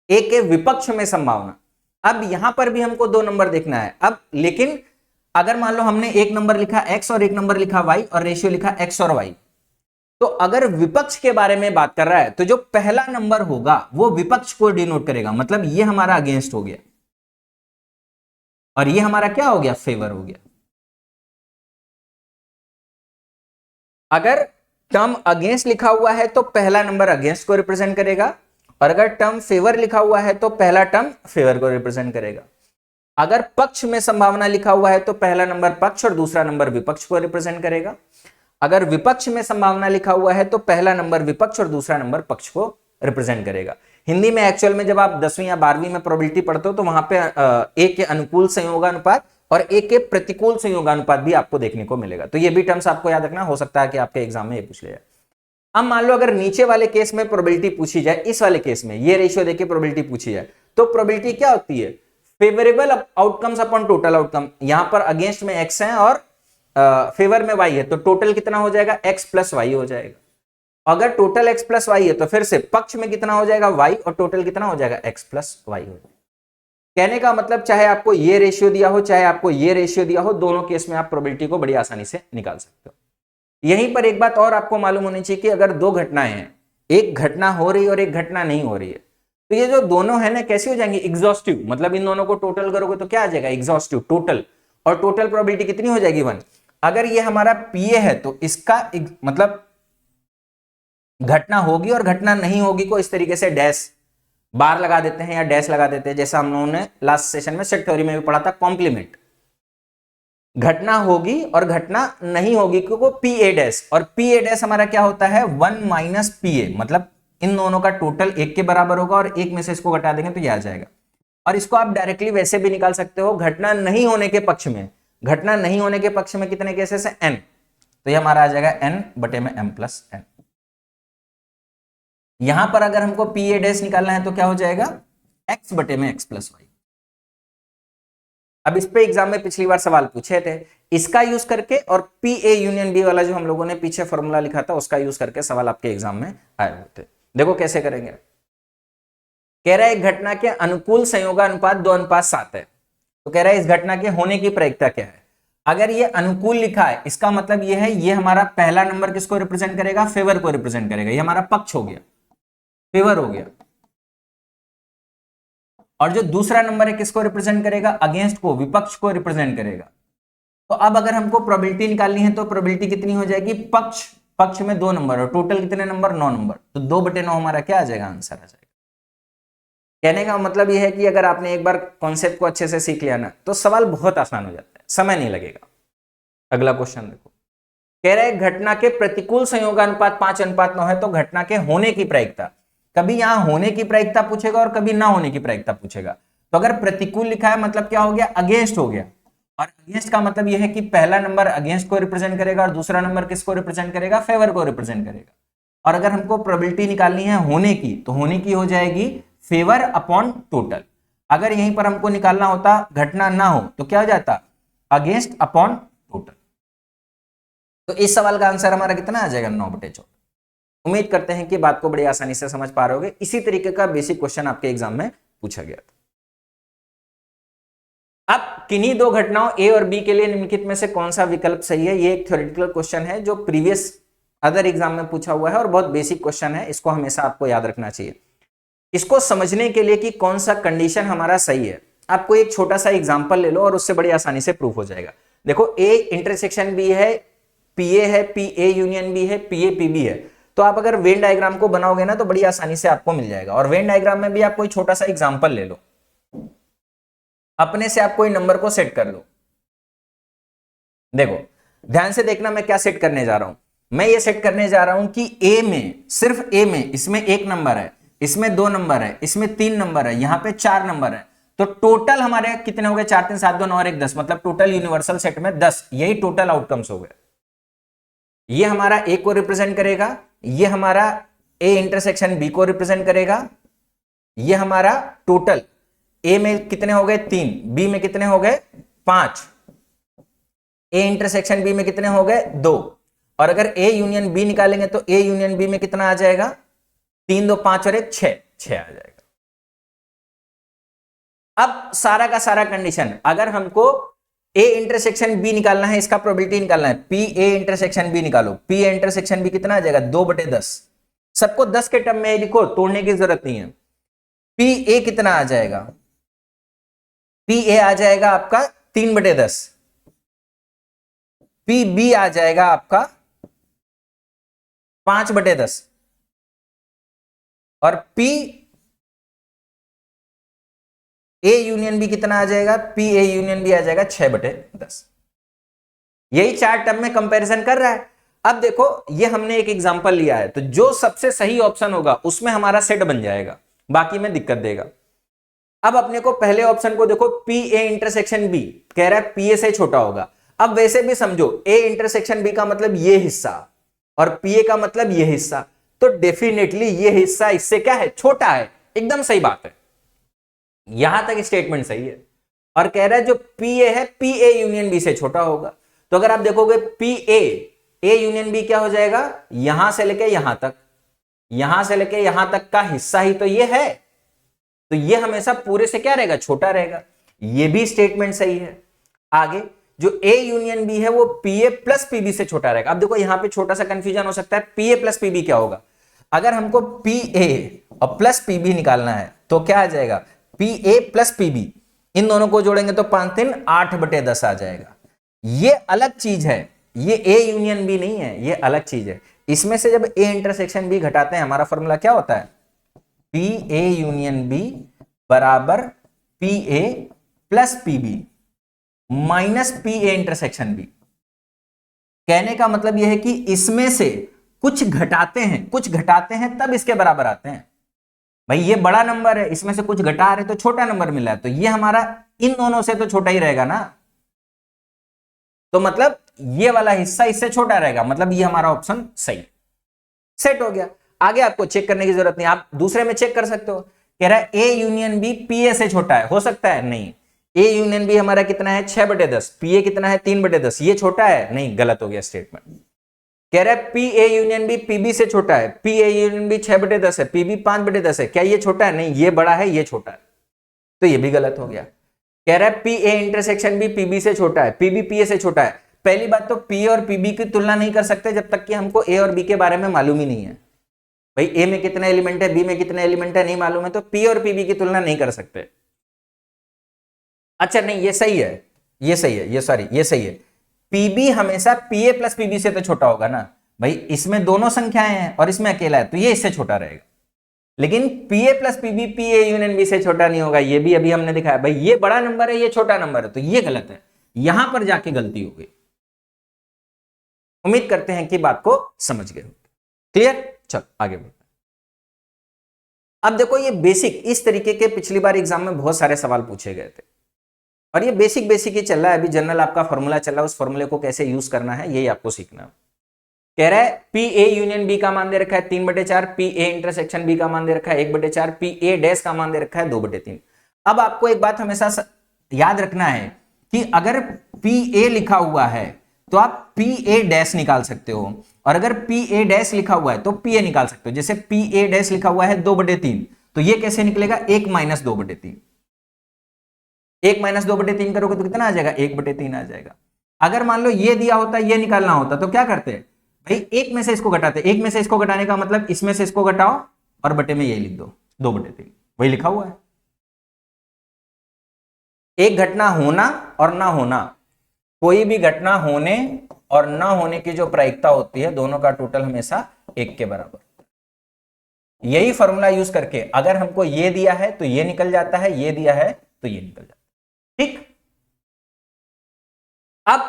के विपक्ष में संभावना। अब यहां पर भी हमको 2 नंबर देखना है। अब लेकिन अगर मान लो हमने एक नंबर लिखा x और एक नंबर लिखा y और रेशियो लिखा x और y, तो अगर विपक्ष के बारे में बात कर रहा है तो जो पहला नंबर होगा वो विपक्ष को डिनोट करेगा, मतलब ये हमारा अगेंस्ट हो गया और ये हमारा क्या हो गया, फेवर हो गया। अगर टर्म अगेंस्ट लिखा हुआ है तो पहला नंबर अगेंस्ट को रिप्रेजेंट करेगा, और अगर टर्म फेवर लिखा हुआ है तो पहला टर्म फेवर को रिप्रेजेंट करेगा। अगर पक्ष में संभावना लिखा हुआ है तो पहला नंबर पक्ष और दूसरा नंबर विपक्ष को रिप्रेजेंट करेगा। अगर विपक्ष में संभावना लिखा हुआ है तो पहला नंबर विपक्ष और दूसरा नंबर पक्ष को रिप्रेजेंट करेगा। हिंदी में एक्चुअल में जब आप 10वीं या 12वीं में प्रोबेबिलिटी पढ़ते हो तो वहां पे ए के अनुकूल संयोगानुपात और ए के प्रतिकूल संयोगानुपात भी आपको देखने को मिलेगा। तो ये भी टर्म्स आपको याद रखना, हो सकता है कि आपके एग्जाम में ये पूछ लिया। अब मान लो अगर नीचे वाले केस में प्रोबेबिलिटी पूछी जाए, इस वाले केस में ये रेशियो देके प्रोबेबिलिटी पूछी जाए, तो प्रोबेबिलिटी क्या होती है, favourable outcomes upon total outcome. यहां पर अगेंस्ट में x है और फेवर में y है, तो टोटल कितना हो जाएगा, x प्लस वाई हो जाएगा। अगर टोटल x प्लस वाई है तो फिर से पक्ष में कितना हो जाएगा, y, और टोटल कितना हो जाएगा, x प्लस वाई हो जाएगा। कहने का मतलब चाहे आपको ये रेशियो दिया हो चाहे आपको ये रेशियो दिया हो, दोनों केस में आप प्रोबेबिलिटी को बड़ी आसानी से निकाल सकते हो। यहीं पर एक बात और आपको मालूम होनी चाहिए कि अगर 2 घटनाएं हैं, एक घटना हो रही है और एक घटना नहीं हो रही है, तो ये जो दोनों है ना कैसी हो जाएंगी, एग्जॉस्टिव। मतलब इन दोनों को टोटल करोगे तो क्या आ जाएगा, एग्जॉस्टिव टोटल, और टोटल प्रोबेबिलिटी कितनी हो जाएगी, 1। अगर ये हमारा पीए है तो इसका मतलब घटना होगी और घटना नहीं होगी को इस तरीके से डैश बार लगा देते हैं या डैश लगा देते हैं, जैसा हम लोगों ने लास्ट सेशन में सेट थ्योरी में भी पढ़ा था, कॉम्प्लीमेंट। घटना होगी और घटना नहीं होगी क्योंकि पी ए डैश, और पी ए डैश हमारा क्या होता है, 1 माइनस पी ए, मतलब इन दोनों का टोटल 1 के बराबर होगा और 1 में से इसको घटा देंगे तो ये आ जाएगा। और इसको आप डायरेक्टली वैसे भी निकाल सकते हो, घटना नहीं होने के पक्ष में, घटना नहीं होने के पक्ष में कितने केसेस है, n, तो ये हमारा आ जाएगा n बटे में m प्लस n। यहां पर अगर हमको पी ए डैश निकालना है तो क्या हो जाएगा, x बटे में x प्लस वाई। अब इस पे एग्जाम में पिछली बार सवाल पूछे थे, इसका यूज करके और पी ए यूनियन बी वाला जो हम लोगों ने पीछे फॉर्मूला लिखा था उसका यूज करके सवाल आपके एग्जाम में आए होते। देखो कैसे करेंगे। कह रहा है एक घटना के अनुकूल संयोगानुपात 2:7 है, तो कह रहा है इस घटना के होने की प्रायिकता क्या है। अगर ये अनुकूल लिखा है इसका मतलब ये है ये हमारा पहला नंबर किसको रिप्रेजेंट करेगा, फेवर को रिप्रेजेंट करेगा, ये हमारा पक्ष हो गया, फेवर हो गया। और जो दूसरा नंबर है किसको रिप्रेजेंट करेगा, अगेंस्ट को, विपक्ष को रिप्रेजेंट करेगा। तो अब अगर हमको प्रोबेबिलिटी निकालनी है तो प्रोबेबिलिटी कितनी हो जाएगी, पक्ष में 2 नंबर और टोटल कितने नंबर, 9 नंबर, तो 2/9 हमारा क्या आ जाएगा, आंसर आ जाएगा। कहने का मतलब यह है कि अगर आपने एक बार कॉन्सेप्ट को अच्छे से सीख लिया ना तो सवाल बहुत आसान हो जाता है, समय नहीं लगेगा। अगला क्वेश्चन देखो, कह रहा है घटना के प्रतिकूल संयोगानुपात 5:9 है, तो घटना के होने की प्रायिकता, कभी यहां होने की प्रायिकता पूछेगा और कभी ना होने की प्रायिकता पूछेगा। तो अगर प्रतिकूल लिखा है मतलब क्या हो गया, अगेंस्ट हो गया, और अगेंस्ट का मतलब यह है कि पहला नंबर अगेंस्ट को रिप्रेजेंट करेगा और दूसरा नंबर किसको रिप्रेजेंट करेगा, फेवर को रिप्रेजेंट करेगा। और अगर हमको प्रोबेबिलिटी निकालनी है होने की, तो होने की हो जाएगी फेवर अपॉन टोटल। अगर यहीं पर हमको निकालना होता घटना ना हो तो क्या हो जाता, अगेंस्ट अपॉन टोटल। तो इस सवाल का आंसर हमारा कितना आ जाएगा, 9/14। उम्मीद करते हैं कि बात को बड़ी आसानी से समझ पा रहे होगे। इसी तरीके का बेसिक क्वेश्चन आपके एग्जाम में पूछा गया था। किन्हीं दो घटनाओं ए और बी के लिए निम्नलिखित में से कौन सा विकल्प सही है, ये एक थ्योरेटिकल क्वेश्चन है जो प्रीवियस अदर एग्जाम में पूछा हुआ है और बहुत बेसिक क्वेश्चन है, इसको हमेशा आपको याद रखना चाहिए। इसको समझने के लिए कि कौन सा कंडीशन हमारा सही है, आपको एक छोटा सा एग्जांपल ले लो और उससे बड़ी आसानी से प्रूफ हो जाएगा। देखो ए इंटरसेक्शन बी है, पी ए है, पी ए यूनियन बी है, पी ए पी बी है, तो आप अगर वेन डायग्राम को बनाओगे ना तो बड़ी आसानी से आपको मिल जाएगा। और वेन डायग्राम में भी आप कोई छोटा सा एग्जांपल ले लो, अपने से आप कोई नंबर को सेट कर लो। देखो ध्यान से देखना मैं क्या सेट करने जा रहा हूं, मैं ये सेट करने जा रहा हूं कि ए में, सिर्फ ए में, इसमें एक नंबर है, इसमें दो नंबर है, इसमें तीन नंबर है, यहां पे चार नंबर है, तो टोटल हमारे कितने हो गए, 4 3 7 2 9 और 1 10, मतलब टोटल यूनिवर्सल सेट में 10, यही टोटल आउटकम्स हो गए। ये हमारा ए को रिप्रेजेंट करेगा, ये हमारा ए इंटरसेक्शन बी को रिप्रेजेंट करेगा, ये हमारा टोटल ए में कितने हो गए 3, बी में कितने हो गए 5, ए इंटरसेक्शन बी में कितने हो गए 2, और अगर ए यूनियन बी निकालेंगे तो ए यूनियन बी में कितना आ जाएगा 3 2 5 और 1 6 आ जाएगा। अब सारा का सारा कंडीशन, अगर हमको ए इंटरसेक्शन बी निकालना है, इसका प्रोबेबिलिटी निकालना है, पी ए इंटरसेक्शन बी निकालो, पी ए इंटरसेक्शन बी कितना आ जाएगा 2/10, सबको 10 के टर्म में लिखो, तोड़ने की जरूरत नहीं है। पी ए कितना आ जाएगा, पी ए आ जाएगा आपका 3/10, पी बी आ जाएगा आपका 5/10, और पी ए यूनियन बी कितना आ जाएगा, पी ए यूनियन बी आ जाएगा 6/10। यही चार टर्म में कंपैरिजन कर रहा है। अब देखो ये हमने एक एग्जांपल लिया है, तो जो सबसे सही ऑप्शन होगा उसमें हमारा सेट बन जाएगा, बाकी में दिक्कत देगा। अब अपने को पहले ऑप्शन को देखो, पी ए इंटरसेक्शन बी कह रहा है पी ए से छोटा होगा। अब वैसे भी समझो ए इंटरसेक्शन बी का मतलब ये हिस्सा और पी ए का मतलब ये हिस्सा, तो डेफिनेटली ये हिस्सा इससे क्या है, छोटा है, एकदम सही बात है, यहां तक स्टेटमेंट सही है। और कह रहा है जो पी ए है पी ए यूनियन बी से छोटा होगा, तो अगर आप देखोगे पी ए यूनियन बी क्या हो जाएगा, यहां से लेके यहां तक, यहां से लेके यहां तक का हिस्सा ही तो ये है, तो ये हमेशा पूरे से क्या रहेगा, छोटा रहेगा, ये भी स्टेटमेंट सही है। आगे जो ए यूनियन बी है वो P A plus P B से छोटा रहेगा। अब देखो यहां पे छोटा सा कंफ्यूजन हो सकता है, P A plus P B क्या होगा, अगर हमको पी ए और प्लस पी बी निकालना है तो क्या आ जाएगा, P A plus P B, इन दोनों को जोड़ेंगे तो 5 3 8/10 आ जाएगा। ये अलग चीज है, ये ए यूनियन बी नहीं है, ये अलग चीज है। इसमें से जब ए इंटरसेक्शन बी घटाते हैं हमारा फॉर्मूला क्या होता है, पी ए यूनियन बी बराबर P A plus P B minus P A intersection B. कहने का मतलब यह है कि इसमें से कुछ घटाते हैं, कुछ घटाते हैं तब इसके बराबर आते हैं। भाई ये बड़ा नंबर है, इसमें से कुछ घटा रहे तो छोटा नंबर मिला है, तो ये हमारा इन दोनों से तो छोटा ही रहेगा ना, तो मतलब ये वाला हिस्सा इससे छोटा रहेगा, मतलब ये हमारा ऑप्शन सही सेट हो गया। आगे आपको चेक करने की जरूरत नहीं, आप दूसरे में चेक कर सकते हो। कह रहा है A union B P A से छोटा है, हो सकता है नहीं, ए यूनियन बी हमारा कितना है 6/10, पी ए कितना है 3/10, ये छोटा है नहीं, गलत हो गया स्टेटमेंट। कह रहा है P A union B P B से छोटा है, पी ए यूनियन बी 6/10 है, पी बी 5/10 है, क्या ये छोटा है, नहीं ये बड़ा है ये छोटा है, तो ये भी गलत हो गया। कह रहा है P A intersection B P B से छोटा है, पी बी पी ए से छोटा है। पहली बात तो पी और पी बी की तुलना नहीं कर सकते जब तक कि हमको ए और बी के बारे में मालूम ही नहीं है। भाई ए में कितने एलिमेंट है, बी में कितने एलिमेंट है नहीं मालूम है, तो पी और पी बी की तुलना नहीं कर सकते। अच्छा नहीं ये सही है, ये सही है, ये सॉरी ये सही है, पीबी हमेशा पीए प्लस पीबी से तो छोटा होगा ना। भाई इसमें दोनों संख्याएं हैं और इसमें अकेला है, तो ये इससे छोटा रहेगा। लेकिन पीए प्लस पीबी पीए यूनियन बी से छोटा नहीं होगा, ये भी अभी हमने दिखाया। भाई ये बड़ा नंबर है ये छोटा नंबर है, तो ये गलत है, यहां पर जाके गलती हो गई। उम्मीद करते हैं कि बात को समझ गए। क्लियर, चल आगे बढ़ते हैं। अब देखो ये बेसिक इस तरीके के पिछली बार एग्जाम में बहुत सारे सवाल पूछे गए थे और ये बेसिक ही चल रहा है। अभी जनरल आपका फॉर्मूला चल रहा है, उस फॉर्मूले को कैसे यूज करना है यही आपको सीखना है। कह रहा है पी ए यूनियन बी का मान दे रखा है 3/4, पी ए इंटरसेक्शन बी का मान दे रखा है 1/4, पी ए डैश का मान दे रखा है 2/3। अब आपको एक बात हमेशा याद रखना है कि अगर पी ए लिखा हुआ है तो आप पी ए डैश निकाल सकते हो, और अगर पी ए डैश लिखा हुआ है तो पी ए निकाल सकते हो। जैसे पी ए डैश लिखा हुआ है 2/3, तो ये कैसे निकलेगा 1 - 2/3। 1 माइनस 2/3 करोगे तो कितना आ जाएगा, 1/3 आ जाएगा। अगर मान लो ये दिया होता, ये निकालना होता, तो क्या करते हैं भाई, एक में से इसको घटाते, एक में से इसको घटाने का मतलब इसमें से इसको घटाओ और बटे में ये लिख दो 2/3, वही लिखा हुआ है। एक घटना होना और ना होना, कोई भी घटना होने और ना होने की जो प्रायिकता होती है, दोनों का टोटल हमेशा 1 के बराबर। यही फॉर्मूला यूज करके अगर हमको ये दिया है तो ये निकल जाता है, ये दिया है तो ये निकल जाता है। ठीक, अब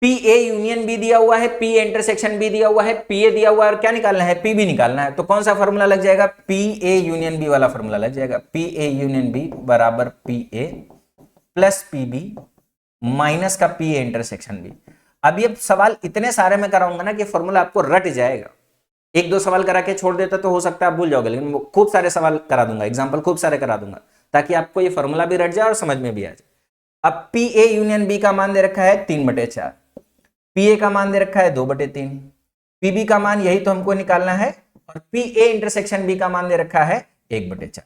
पी ए यूनियन बी दिया हुआ है, पी ए इंटरसेक्शन बी दिया हुआ है, पी ए दिया हुआ है और क्या निकालना है, पी बी निकालना है। तो कौन सा फॉर्मूला लग जाएगा, पी ए यूनियन बी वाला फॉर्मूला लग जाएगा। पी ए यूनियन बी बराबर P A plus P B minus का पी ए इंटरसेक्शन बी। अब ये सवाल इतने सारे में कराऊंगा ना कि फॉर्मूला आपको रट जाएगा। एक दो सवाल करा के छोड़ देता तो हो सकता है आप भूल जाओगे, लेकिन खूब सारे सवाल करा दूंगा, एग्जाम्पल खूब सारे करा दूंगा, ताकि आपको ये फॉर्मूला भी रट जाए और समझ में भी आ जाए। अब पी ए यूनियन बी का मान दे रखा है 3/4, पी ए का मान दे रखा है 2/3, पी बी का मान यही तो हमको निकालना है, और पी ए इंटरसेक्शन बी का मान दे रखा है 1/4।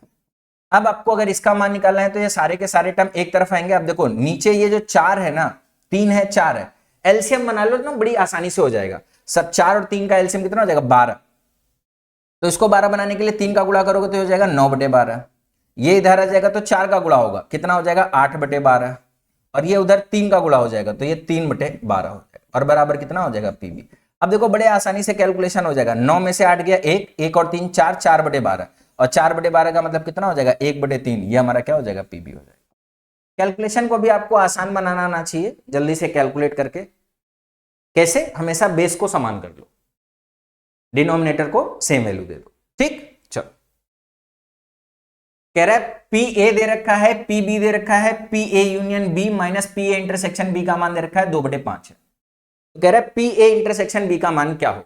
अब आपको अगर इसका मान निकालना है तो ये सारे के सारे टर्म एक तरफ आएंगे। अब देखो नीचे ये जो 4 है ना, 3 है 4 है, एलसीएम बना लो ना, बड़ी आसानी से हो जाएगा। सब 4 और 3 का एलसीएम कितना हो जाएगा, 12। तो इसको 12 बनाने के लिए 3 का गुणा करोगे तो हो जाएगा 9/12। ये इधर आ जाएगा तो 4 का गुणा होगा, कितना हो जाएगा 8/12, और ये उधर 3 का गुणा हो जाएगा तो ये 3/12 हो जाएगा, और बराबर कितना हो जाएगा पीबी। अब देखो बड़े आसानी से कैलकुलेशन हो जाएगा। 9 में से 8 गया 1, 1 और 3 4, 4/12, और 4/12 का मतलब कितना हो जाएगा 1/3। ये हमारा क्या हो जाएगा, पीबी हो जाएगा। कैलकुलेशन को भी आपको आसान बनाना आना चाहिए, जल्दी से कैलकुलेट करके। कैसे, हमेशा बेस को समान कर लो, डिनोमिनेटर को सेम वैल्यू दे दो। ठीक, चलो कह रहा है पी ए दे रखा है, पी बी दे रखा है, P A union B minus P A intersection B का मान दे रखा है 2/5 है। तो कह रहा है पी ए इंटरसेक्शन बी का मान क्या हो,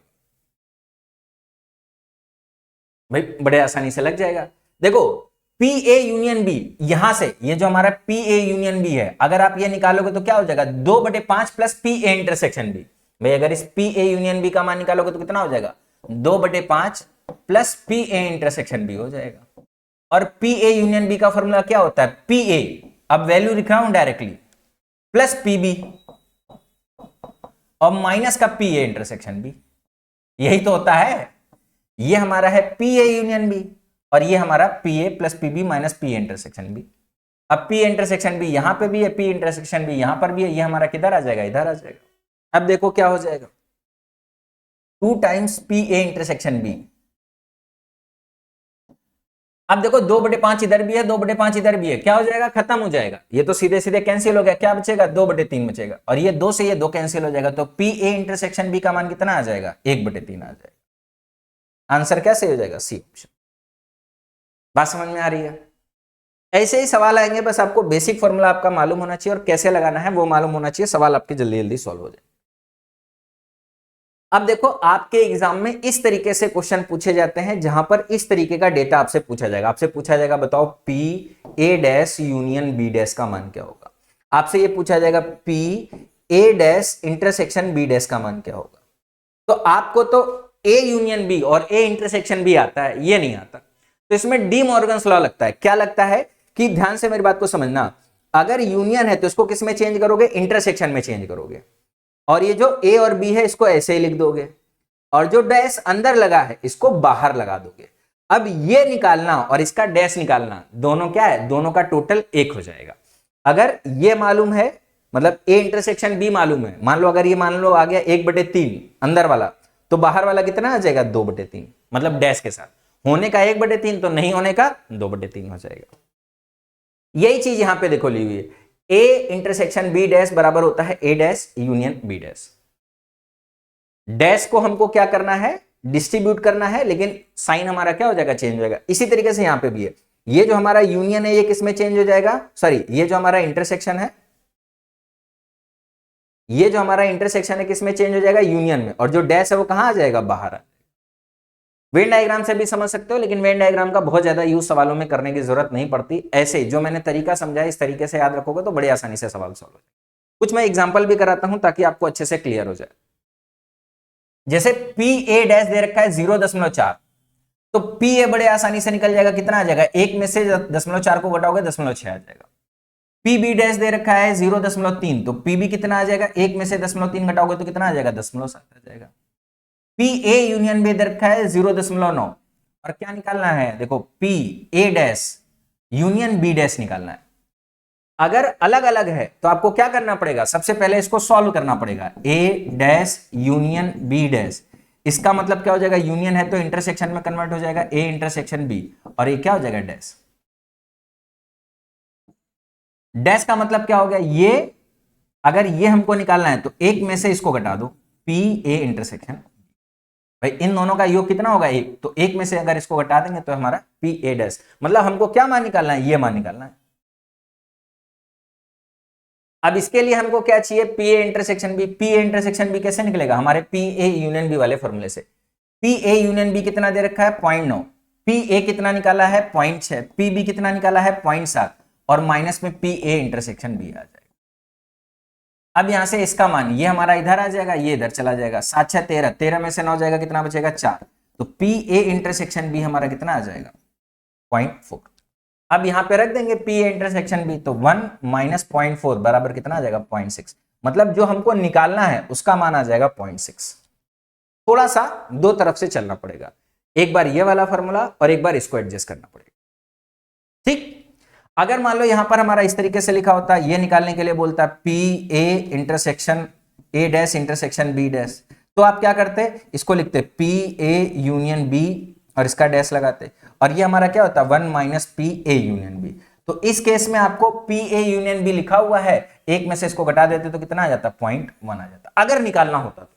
भाई बड़े आसानी से लग जाएगा। देखो पी ए यूनियन बी, यहां से ये जो हमारा पी ए यूनियन बी है, अगर आप ये निकालोगे तो क्या हो जाएगा 2/5 plus P A intersection B. भाई अगर इस पी ए यूनियन बी का मान निकालोगे तो कितना हो जाएगा 2/5 plus P A intersection B हो जाएगा। और पी ए यूनियन बी का फॉर्मूला क्या होता है, पी ए, अब वैल्यू लिख रहा हूं डायरेक्टली, प्लस पी बी और माइनस का पी ए इंटरसेक्शन बी, यही तो होता है। ये हमारा है पी ए यूनियन बी और ये हमारा P A plus P B minus P A intersection B. अब पी इंटरसेक्शन बी यहां पे भी है, पी इंटरसेक्शन बी यहां पर भी है, ये हमारा किधर आ जाएगा, इधर आ जाएगा। अब देखो क्या हो जाएगा, 2 times P A intersection B. अब देखो 2/5 इधर भी है, 2/5 इधर भी है, क्या हो जाएगा, खत्म हो जाएगा। ये तो सीधे सीधे कैंसिल हो गया, क्या बचेगा 2/3 बचेगा, और ये 2 से ये 2 कैंसिल हो जाएगा, तो पी ए इंटरसेक्शन बी का मान कितना आ जाएगा 1/3 आ जाएगा। आंसर क्या सही हो जाएगा, सी ऑप्शन। बात समझ में आ रही है। ऐसे ही सवाल आएंगे, बस आपको बेसिक फॉर्मूला आपका मालूम होना चाहिए और कैसे लगाना है वो मालूम होना चाहिए, सवाल आपके जल्दी जल्दी सॉल्व हो जाए। अब देखो आपके एग्जाम में इस तरीके से क्वेश्चन पूछे जाते हैं, जहां पर इस तरीके का डेटा आपसे पूछा जाएगा। आपसे पूछा जाएगा बताओ P A dash union B dash का मान क्या होगा। आपसे ये पूछा जाएगा P A dash intersection B dash का मान क्या होगा। तो आपको तो ए यूनियन बी और ए इंटरसेक्शन बी आता है, ये नहीं आता। तो इसमें डी मॉर्गन्स लॉ लगता है। क्या लगता है कि ध्यान से मेरी बात को समझना, अगर यूनियन है तो इसको किस में चेंज करोगे, इंटरसेक्शन में चेंज करोगे, और ये जो ए और बी है इसको ऐसे ही लिख दोगे, और जो डैश अंदर लगा है इसको बाहर लगा दोगे। अब ये निकालना और इसका डैश निकालना, दोनों क्या है, दोनों का टोटल 1 हो जाएगा। अगर ये मालूम है, मतलब ए इंटरसेक्शन बी मालूम है, मान लो अगर ये मान लो आ गया 1/3 अंदर वाला, तो बाहर वाला कितना आ जाएगा 2/3, मतलब डैश के साथ। होने का 1/3 तो नहीं होने का 2/3 हो जाएगा। यही चीज यहां पे देखो ली हुई है, ए इंटरसेक्शन बी डैश बराबर होता है A dash union B dash. Dash को हमको क्या करना है, डिस्ट्रीब्यूट करना है, लेकिन साइन हमारा क्या हो जाएगा, चेंज हो जाएगा। इसी तरीके से यहां पे भी है, ये जो हमारा यूनियन है ये किस में चेंज हो जाएगा, सॉरी ये जो हमारा इंटरसेक्शन है, ये जो हमारा इंटरसेक्शन है किस में चेंज हो जाएगा, यूनियन में, और जो डैश है वो कहां आ जाएगा, बाहर। वेन डायग्राम से भी समझ सकते हो, लेकिन वेन डायग्राम का बहुत ज्यादा यूज सवालों में करने की जरूरत नहीं पड़ती। ऐसे जो मैंने तरीका समझाया इस तरीके से याद रखोगे तो बड़ी आसानी से सवाल सॉल्व हो जाए। कुछ मैं एग्जांपल भी कराता हूं ताकि आपको अच्छे से क्लियर हो जाए। जैसे पी ए डैश दे रखा है 0.4, तो पी ए बड़े आसानी से निकल जाएगा, कितना आ जाएगा, 1 में से 0.4 को घटाओगे 0.6 आ जाएगा। पी बी डैश दे रखा है 0.3, तो पी बी कितना आ जाएगा, 1 में से 0.3 घटाओगे तो कितना आ जाएगा, 0.7 आ जाएगा। पी ए यूनियन बी दे रखा है 0.9, और क्या निकालना है, देखो P A dash union B dash निकालना है। अगर अलग अलग है तो आपको क्या करना पड़ेगा, सबसे पहले इसको सॉल्व करना पड़ेगा, ए डैश यूनियन बी डैश, इसका मतलब क्या हो जाएगा, यूनियन है तो इंटरसेक्शन में कन्वर्ट हो जाएगा, ए इंटरसेक्शन बी, और ये क्या हो जाएगा, डैश। डैश का मतलब क्या हो गया, ये अगर ये हमको निकालना है तो 1 में से इसको घटा दो, पी ए इंटरसेक्शन, भाई इन दोनों का योग कितना होगा, 1, तो 1 में से अगर इसको घटा देंगे तो हमारा पी ए डैश, मतलब हमको क्या मान निकालना है, ये मान निकालना है। अब इसके लिए हमको क्या चाहिए, P A intersection B. P A intersection B कैसे निकलेगा, हमारे पी ए यूनियन बी वाले फॉर्मूले से। पी ए यूनियन बी कितना दे रखा है, 0.9, पी ए कितना निकाला है, 0.6, पी बी कितना निकाला है, 0.7, और माइनस में पी ए इंटरसेक्शन बी आ जाएगा। अब यहां से इसका मान, ये हमारा इधर आ जाएगा, ये इधर चला जाएगा, 7 6 13, 13 में से 9 जाएगा, कितना बचेगा, 4, तो पी ए इंटरसेक्शन बी हमारा कितना आ जाएगा, 0.4। अब यहां पे रख देंगे पी ए इंटरसेक्शन बी, तो 1 माइनस 0.4 बराबर कितना आ जाएगा, 0.6, मतलब जो हमको निकालना है उसका मान आ जाएगा 0.6। थोड़ा सा दो तरफ से चलना पड़ेगा, एक बार ये वाला फॉर्मूला और एक बार इसको एडजस्ट करना पड़ेगा, ठीक। अगर मान लो यहां पर हमारा इस तरीके से लिखा होता, ये निकालने के लिए बोलता P A intersection A dash intersection B dash, तो आप क्या करते, इसको लिखते पी ए यूनियन बी और इसका डैश लगाते, और ये हमारा क्या होता, 1 minus P A union B. तो इस केस में आपको पी ए यूनियन बी लिखा हुआ है, 1 में से इसको घटा देते तो कितना आ जाता, 0.1 आ जाता, अगर निकालना होता तो।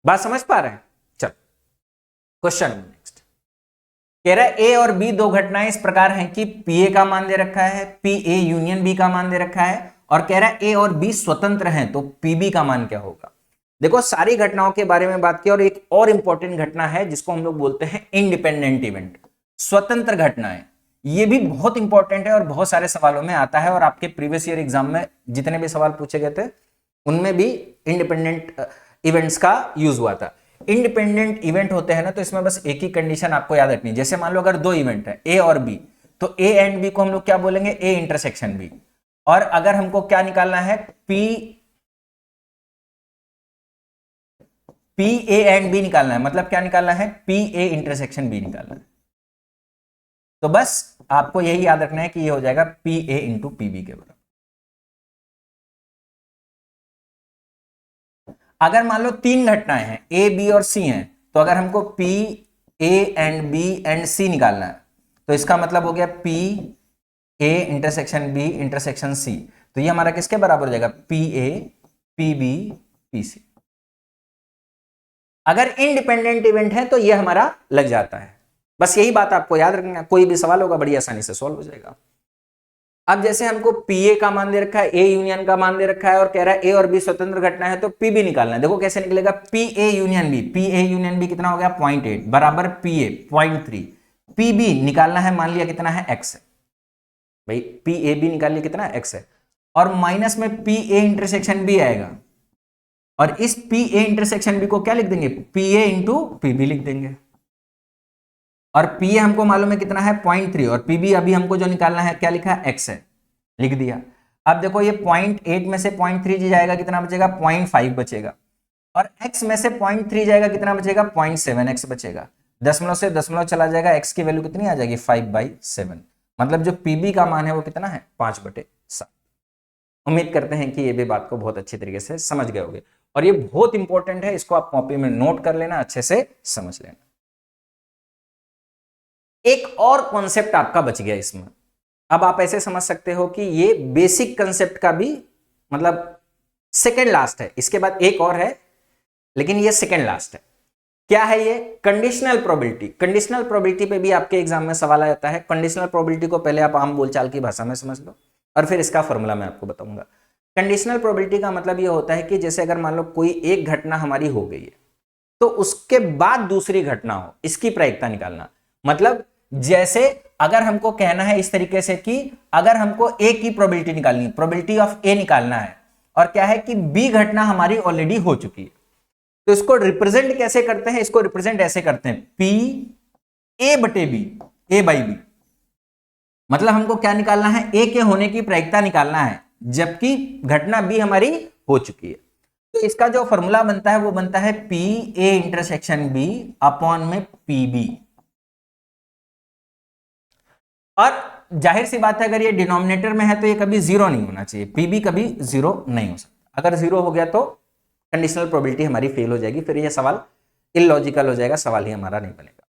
बात समझ पा रहे हैं, चलो क्वेश्चन नेक्स्ट। कह रहा है ए और बी दो घटनाएं इस प्रकार हैं कि पी ए का मान दे रखा है, पी ए यूनियन बी का मान दे रखा है, और कह रहा है ए और बी स्वतंत्र हैं, तो पी बी का मान क्या होगा। देखो सारी घटनाओं के बारे में बात की, और एक और इंपॉर्टेंट घटना है जिसको हम लोग बोलते हैं इंडिपेंडेंट इवेंट, स्वतंत्र घटनाएं। ये भी बहुत इंपॉर्टेंट है और बहुत सारे सवालों में आता है, और आपके प्रीवियस ईयर एग्जाम में जितने भी सवाल पूछे गए थे उनमें भी इंडिपेंडेंट इवेंट्स का यूज हुआ था। इंडिपेंडेंट इवेंट होते हैं ना, तो इसमें बस एक ही कंडीशन आपको याद रखनी है, जैसे मान लो अगर दो इवेंट है ए और बी, तो ए एंड बी को हम लोग क्या बोलेंगे, ए इंटरसेक्शन बी। और अगर हमको क्या निकालना है, पी ए एंड बी निकालना है, मतलब क्या निकालना है, पी ए इंटरसेक्शन बी निकालना है। तो बस आपको यही याद रखना है कि ये हो जाएगा P A into P B के बराबर। अगर मान लो 3 घटनाएं हैं, ए बी और सी हैं, तो अगर हमको P A and B and C निकालना है, तो इसका मतलब हो गया P A intersection B intersection C, तो ये हमारा किसके बराबर हो जाएगा, P A P B P C. अगर इंडिपेंडेंट इवेंट है तो ये हमारा लग जाता है, बस यही बात आपको याद रखना, कोई भी सवाल होगा बड़ी आसानी से सॉल्व हो जाएगा। अब जैसे हमको पी ए का मान दे रखा है, ए यूनियन का मान दे रखा है, और कह रहा है ए और बी स्वतंत्र घटना है, तो पी बी निकालना है। देखो कैसे निकलेगा, P A union B, P A union B कितना हो गया, 0.8 बराबर पी ए 0.3, पी बी निकालना है, मान लिया कितना है, एक्स है, भाई पी ए बी निकाल लिया कितना है, एक्स है, और माइनस में पी ए इंटरसेक्शन बी आएगा, और इस पी ए इंटरसेक्शन बी को क्या लिख देंगे, P A into P B लिख देंगे, और पी ए हमको मालूम है कितना है, 0.3, और पी बी अभी हमको जो निकालना है क्या लिखा है, एक्स है, लिख दिया। अब देखो ये 0.8 में से 0.3 जाएगा, कितना बचेगा, 0.5 बचेगा, और x में से 0.3 जाएगा, कितना बचेगा, 0.7x बचेगा, दशमलव से दशमलव चला जाएगा, x की वैल्यू कितनी आ जाएगी, 5/7, मतलब जो pb का मान है वो कितना है, 5/7। उम्मीद करते हैं कि ये भी बात को बहुत अच्छी तरीके से समझ गए होंगे, और ये बहुत इंपॉर्टेंट है, इसको आप कॉपी में नोट कर लेना, अच्छे से समझ लेना। एक और कॉन्सेप्ट आपका बच गया इसमें, अब आप ऐसे समझ सकते हो कि ये बेसिक कंसेप्ट का भी मतलब सेकेंड लास्ट है, इसके बाद एक और है लेकिन ये सेकेंड लास्ट है। क्या है ये, कंडीशनल प्रोबेबिलिटी। कंडीशनल प्रोबेबिलिटी पे भी आपके एग्जाम में सवाल आ जाता है। कंडीशनल प्रोबेबिलिटी को पहले आप आम बोलचाल की भाषा में समझ लो, और फिर इसका फॉर्मूला मैं आपको बताऊंगा। कंडीशनल प्रोबेबिलिटी का मतलब ये होता है कि जैसे अगर मान लो कोई एक घटना हमारी हो गई है, तो उसके बाद दूसरी घटना हो, इसकी प्रायिकता निकालना। मतलब जैसे अगर हमको कहना है इस तरीके से कि अगर हमको ए की प्रोबेबिलिटी निकालनी, प्रोबेबिलिटी ऑफ ए निकालना है, और क्या है कि बी घटना हमारी ऑलरेडी हो चुकी है, तो इसको रिप्रेजेंट कैसे करते हैं, इसको रिप्रेजेंट ऐसे करते हैं पी ए बटे बी, ए बाई बी। मतलब हमको क्या निकालना है, ए के होने की प्रायिकता निकालना है जबकि घटना बी हमारी हो चुकी है। तो इसका जो फॉर्मूला बनता है वो बनता है P A intersection B upon में पी बी। और जाहिर सी बात है अगर ये डिनोमिनेटर में है तो ये कभी जीरो नहीं होना चाहिए, पीबी कभी जीरो नहीं हो सकता। अगर जीरो हो गया तो कंडीशनल प्रोबेबिलिटी हमारी फेल हो जाएगी, फिर ये सवाल इलॉजिकल हो जाएगा, सवाल ही हमारा नहीं बनेगा,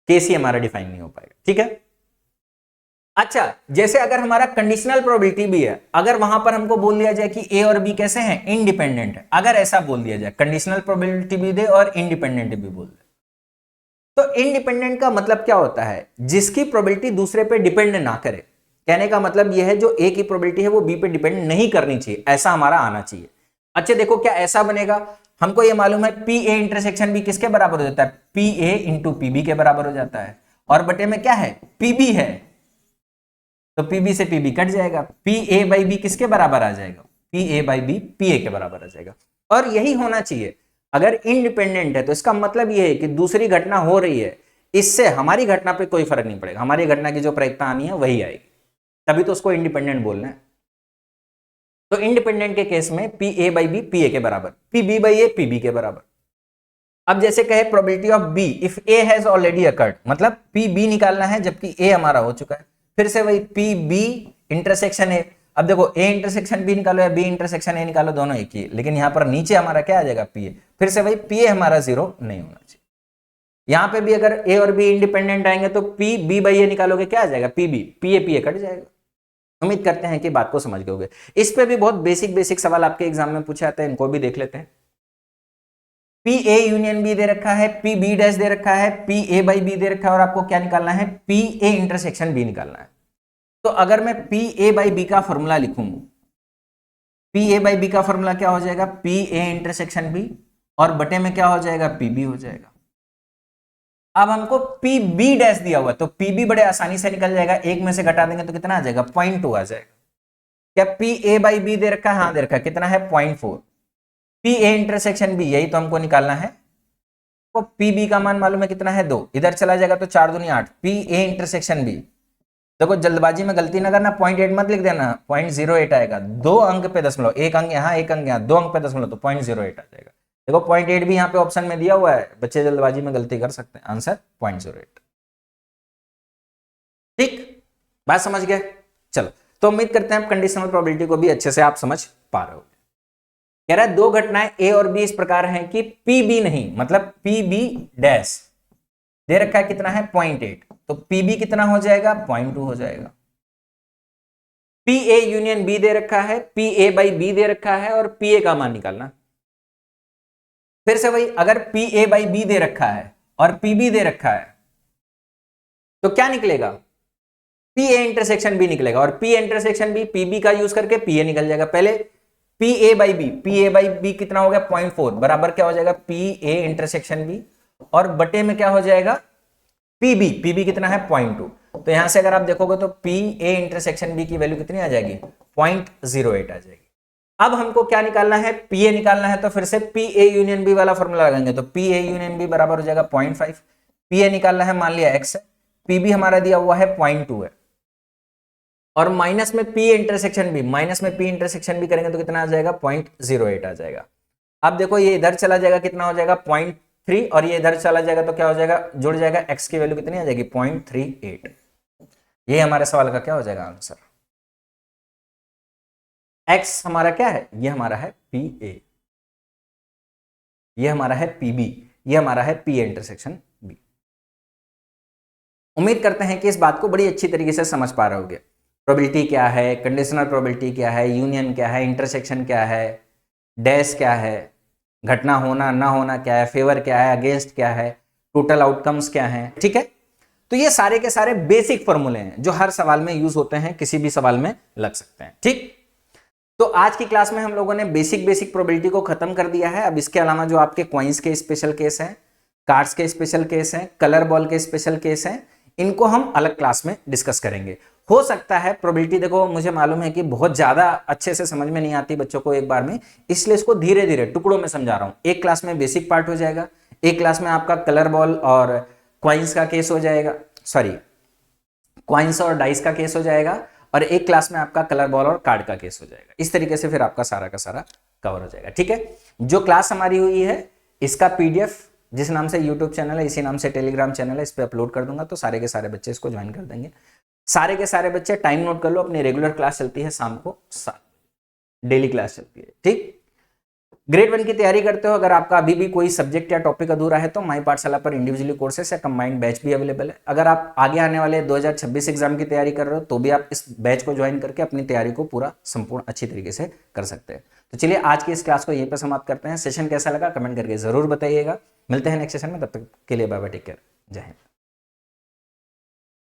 केस ही हमारा डिफाइन नहीं हो पाएगा। ठीक है। अच्छा, जैसे अगर हमारा कंडीशनल प्रोबेबिलिटी भी है, अगर वहां पर हमको बोल दिया जाए कि ए और बी कैसे हैं, इंडिपेंडेंट है, अगर ऐसा बोल दिया जाए, कंडीशनल प्रोबेबिलिटी भी दे और इंडिपेंडेंट भी बोल दे, तो इंडिपेंडेंट का मतलब क्या होता है, जिसकी प्रोबेबिलिटी दूसरे पे डिपेंड ना करे। कहने का मतलब यह है जो ए की प्रोबेबिलिटी है वो बी पे डिपेंड नहीं करनी चाहिए, ऐसा हमारा आना चाहिए। अच्छा देखो क्या ऐसा बनेगा, हमको ये मालूम है पी ए इंटरसेक्शन बी किसके बराबर हो जाता है, पी ए इंटू पीबी के बराबर हो जाता है, और बटे में क्या है, पीबी है, तो पीबी से पीबी कट जाएगा, पी ए बाई बी किसके बराबर आ जाएगा, P A by B P A के बराबर आ जाएगा। और यही होना चाहिए, अगर इंडिपेंडेंट है तो इसका मतलब यह है कि दूसरी घटना हो रही है, इससे हमारी घटना पे कोई फर्क नहीं पड़ेगा, हमारी घटना की जो प्रायिकता आनी है वही आएगी, तभी तो उसको इंडिपेंडेंट बोलना है। तो इंडिपेंडेंट के केस में P A by B P A के बराबर, P B by A P B के बराबर। अब जैसे कहे probability of B if A has already occurred, मतलब पी बी निकालना है जबकि ए हमारा हो चुका है, फिर से वही पी बी इंटरसेक्शन ए। अब देखो ए इंटरसेक्शन बी निकालो या बी इंटरसेक्शन ए निकालो, दोनों एक ही, लेकिन यहां पर नीचे हमारा क्या आ जाएगा, पी ए, फिर से वही पी ए हमारा जीरो नहीं होना चाहिए। यहां पे भी अगर ए और बी इंडिपेंडेंट आएंगे तो पी बी बाई ए निकालोगे क्या आ जाएगा, P B, P A cut जाएगा। उम्मीद करते हैं कि बात को समझ गए होगे। इस पे भी बहुत बेसिक सवाल आपके एग्जाम में पूछे जाते हैं, इनको भी देख लेते हैं। पी ए यूनियन बी दे रखा है, पी बी डैश दे रखा है, पी ए बाई बी दे रखा है, और आपको क्या निकालना है, पी ए इंटरसेक्शन बी निकालना है। तो अगर मैं पी ए बाई बी का फॉर्मूला लिखूं, पी ए बाई बी का फॉर्मूला क्या हो जाएगा, पी ए इंटरसेक्शन बी, और बटे में क्या हो जाएगा, पी बी हो जाएगा। अब हमको पी बी डैश दिया हुआ है तो पी बी बड़े आसानी से निकल जाएगा, एक में से घटा देंगे तो कितना आ जाएगा, 0.2 आ जाएगा। क्या पी ए बाई बी दे रखा है, हाँ दे रखा है, कितना है, 0.4। पी ए इंटरसेक्शन बी यही तो हमको निकालना है, तो पी बी का मान मालूम है कितना है, 2, इधर चला जाएगा तो 4 दूनी 8, पी ए इंटरसेक्शन बी। देखो जल्दबाजी में गलती ना करना, 0.8 मत लिख देना, 0.08 आएगा, 2 अंक पे दशमलव, एक अंक यहाँ एक अंक यहाँ, 2 अंक पे दशमलव, तो 0.08 आ जाएगा। देखो 0.8 भी यहाँ पे ऑप्शन में दिया हुआ है, बच्चे जल्दबाजी में गलती कर सकते हैं, आंसर 0.08। ठीक, बात समझ गए। चलो, तो उम्मीद करते हैं आप कंडीशनल प्रोबेबिलिटी को भी अच्छे से आप समझ पा रहे हो। कह रहा है दो घटनाएं ए और बी इस प्रकार हैं कि पी बी नहीं, मतलब पी बी डैश दे रखा है कितना है, 0.8, तो पी बी कितना हो जाएगा, 0.2 हो जाएगा। पी ए यूनियन बी दे रखा है, पी ए बाई बी दे रखा है, और पी ए का मान निकालना। फिर से वही, अगर पी ए बाई बी दे रखा है और पी बी दे रखा है तो क्या निकलेगा, पी ए इंटरसेक्शन बी निकलेगा, और P intersection B P B का यूज करके पी ए निकल जाएगा। पहले P A by B, P A by B कितना हो गया, 0.4, बराबर क्या हो जाएगा, पी ए इंटरसेक्शन बी, और बटे में क्या हो जाएगा, पी बी कितना है, 0.2। तो यहां से अगर आप देखोगे तो पी ए इंटरसेक्शन बी की वैल्यू कितनी आ जाएगी, 0.08 आ जाएगी। अब हमको क्या निकालना है, पी ए निकालना है, तो फिर से पी ए यूनियन बी वाला फॉर्मूला लगाएंगे, तो पी ए यूनियन बी बराबर हो जाएगा 0.5। पी ए निकालना है, मान लिया x है, पी बी हमारा दिया हुआ है 0.2 है, और माइनस में पी इंटरसेक्शन बी, माइनस में पी इंटरसेक्शन बी करेंगे तो कितना आ जाएगा, 0.08 आ जाएगा। अब देखो ये इधर चला जाएगा, कितना हो जाएगा, 0.3, और ये इधर चला जाएगा तो क्या हो जाएगा, जुड़ जाएगा, x की वैल्यू कितनी आ जाएगी, 0.38। ये हमारे सवाल का क्या हो जाएगा आंसर। x हमारा क्या है, ये हमारा है पी ए, ये हमारा है पी बी, ये हमारा है पी इंटरसेक्शन बी। उम्मीद करते हैं कि इस बात को बड़ी अच्छी तरीके से समझ पा रहे होगे। प्रोबेबिलिटी क्या है, कंडीशनल प्रोबेबिलिटी क्या है, यूनियन क्या है, इंटरसेक्शन क्या है, डैश क्या है, घटना होना ना होना क्या है, फेवर क्या है, अगेंस्ट क्या है, टोटल आउटकम्स क्या है। ठीक है, तो ये सारे के सारे बेसिक फॉर्मूले हैं जो हर सवाल में यूज होते हैं, किसी भी सवाल में लग सकते हैं। ठीक, तो आज की क्लास में हम लोगों ने बेसिक प्रोबेबिलिटी को खत्म कर दिया है। अब इसके अलावा जो आपके कॉइन्स के स्पेशल केस हैं, कार्ड्स के स्पेशल केस हैं, कलर बॉल के स्पेशल केस हैं, इनको हम अलग क्लास में डिस्कस करेंगे। हो सकता है प्रोबेबिलिटी, देखो मुझे मालूम है कि बहुत ज्यादा अच्छे से समझ में नहीं आती बच्चों को एक बार में, इसलिए इसको धीरे धीरे टुकड़ों में समझा रहा हूं। एक क्लास में बेसिक पार्ट हो जाएगा, एक क्लास में आपका कलर बॉल और क्वाइंस का केस हो जाएगा, सॉरी क्वाइंस और डाइस का केस हो जाएगा, और एक क्लास में आपका कलर बॉल और कार्ड का केस हो जाएगा। इस तरीके से फिर आपका सारा का सारा कवर हो जाएगा। ठीक है, जो क्लास हमारी हुई है इसका पीडीएफ जिस नाम से यूट्यूब चैनल है, इसी नाम से टेलीग्राम चैनल है, इस पर अपलोड कर दूंगा, तो सारे के सारे बच्चे इसको ज्वाइन कर देंगे। सारे के सारे बच्चे टाइम नोट कर लो, अपनी रेगुलर क्लास चलती है शाम को 7, डेली क्लास चलती है। ठीक, ग्रेड 1 की तैयारी करते हो, अगर आपका अभी भी कोई सब्जेक्ट या टॉपिक अधूरा है तो माई पाठशाला पर इंडिविजुअली कोर्सेस या कंबाइंड बैच भी अवेलेबल है। अगर आप आगे आने वाले 2026 एग्जाम की तैयारी कर रहे हो तो भी आप इस बैच को ज्वाइन करके अपनी तैयारी को पूरा संपूर्ण अच्छी तरीके से कर सकते हैं। तो चलिए आज की इस क्लास को यहीं पर समाप्त करते हैं। सेशन कैसा लगा कमेंट करके जरूर बताइएगा। मिलते हैं नेक्स्ट सेशन में, तब तक के लिए बाय बाय, टेक केयर, जय हिंद।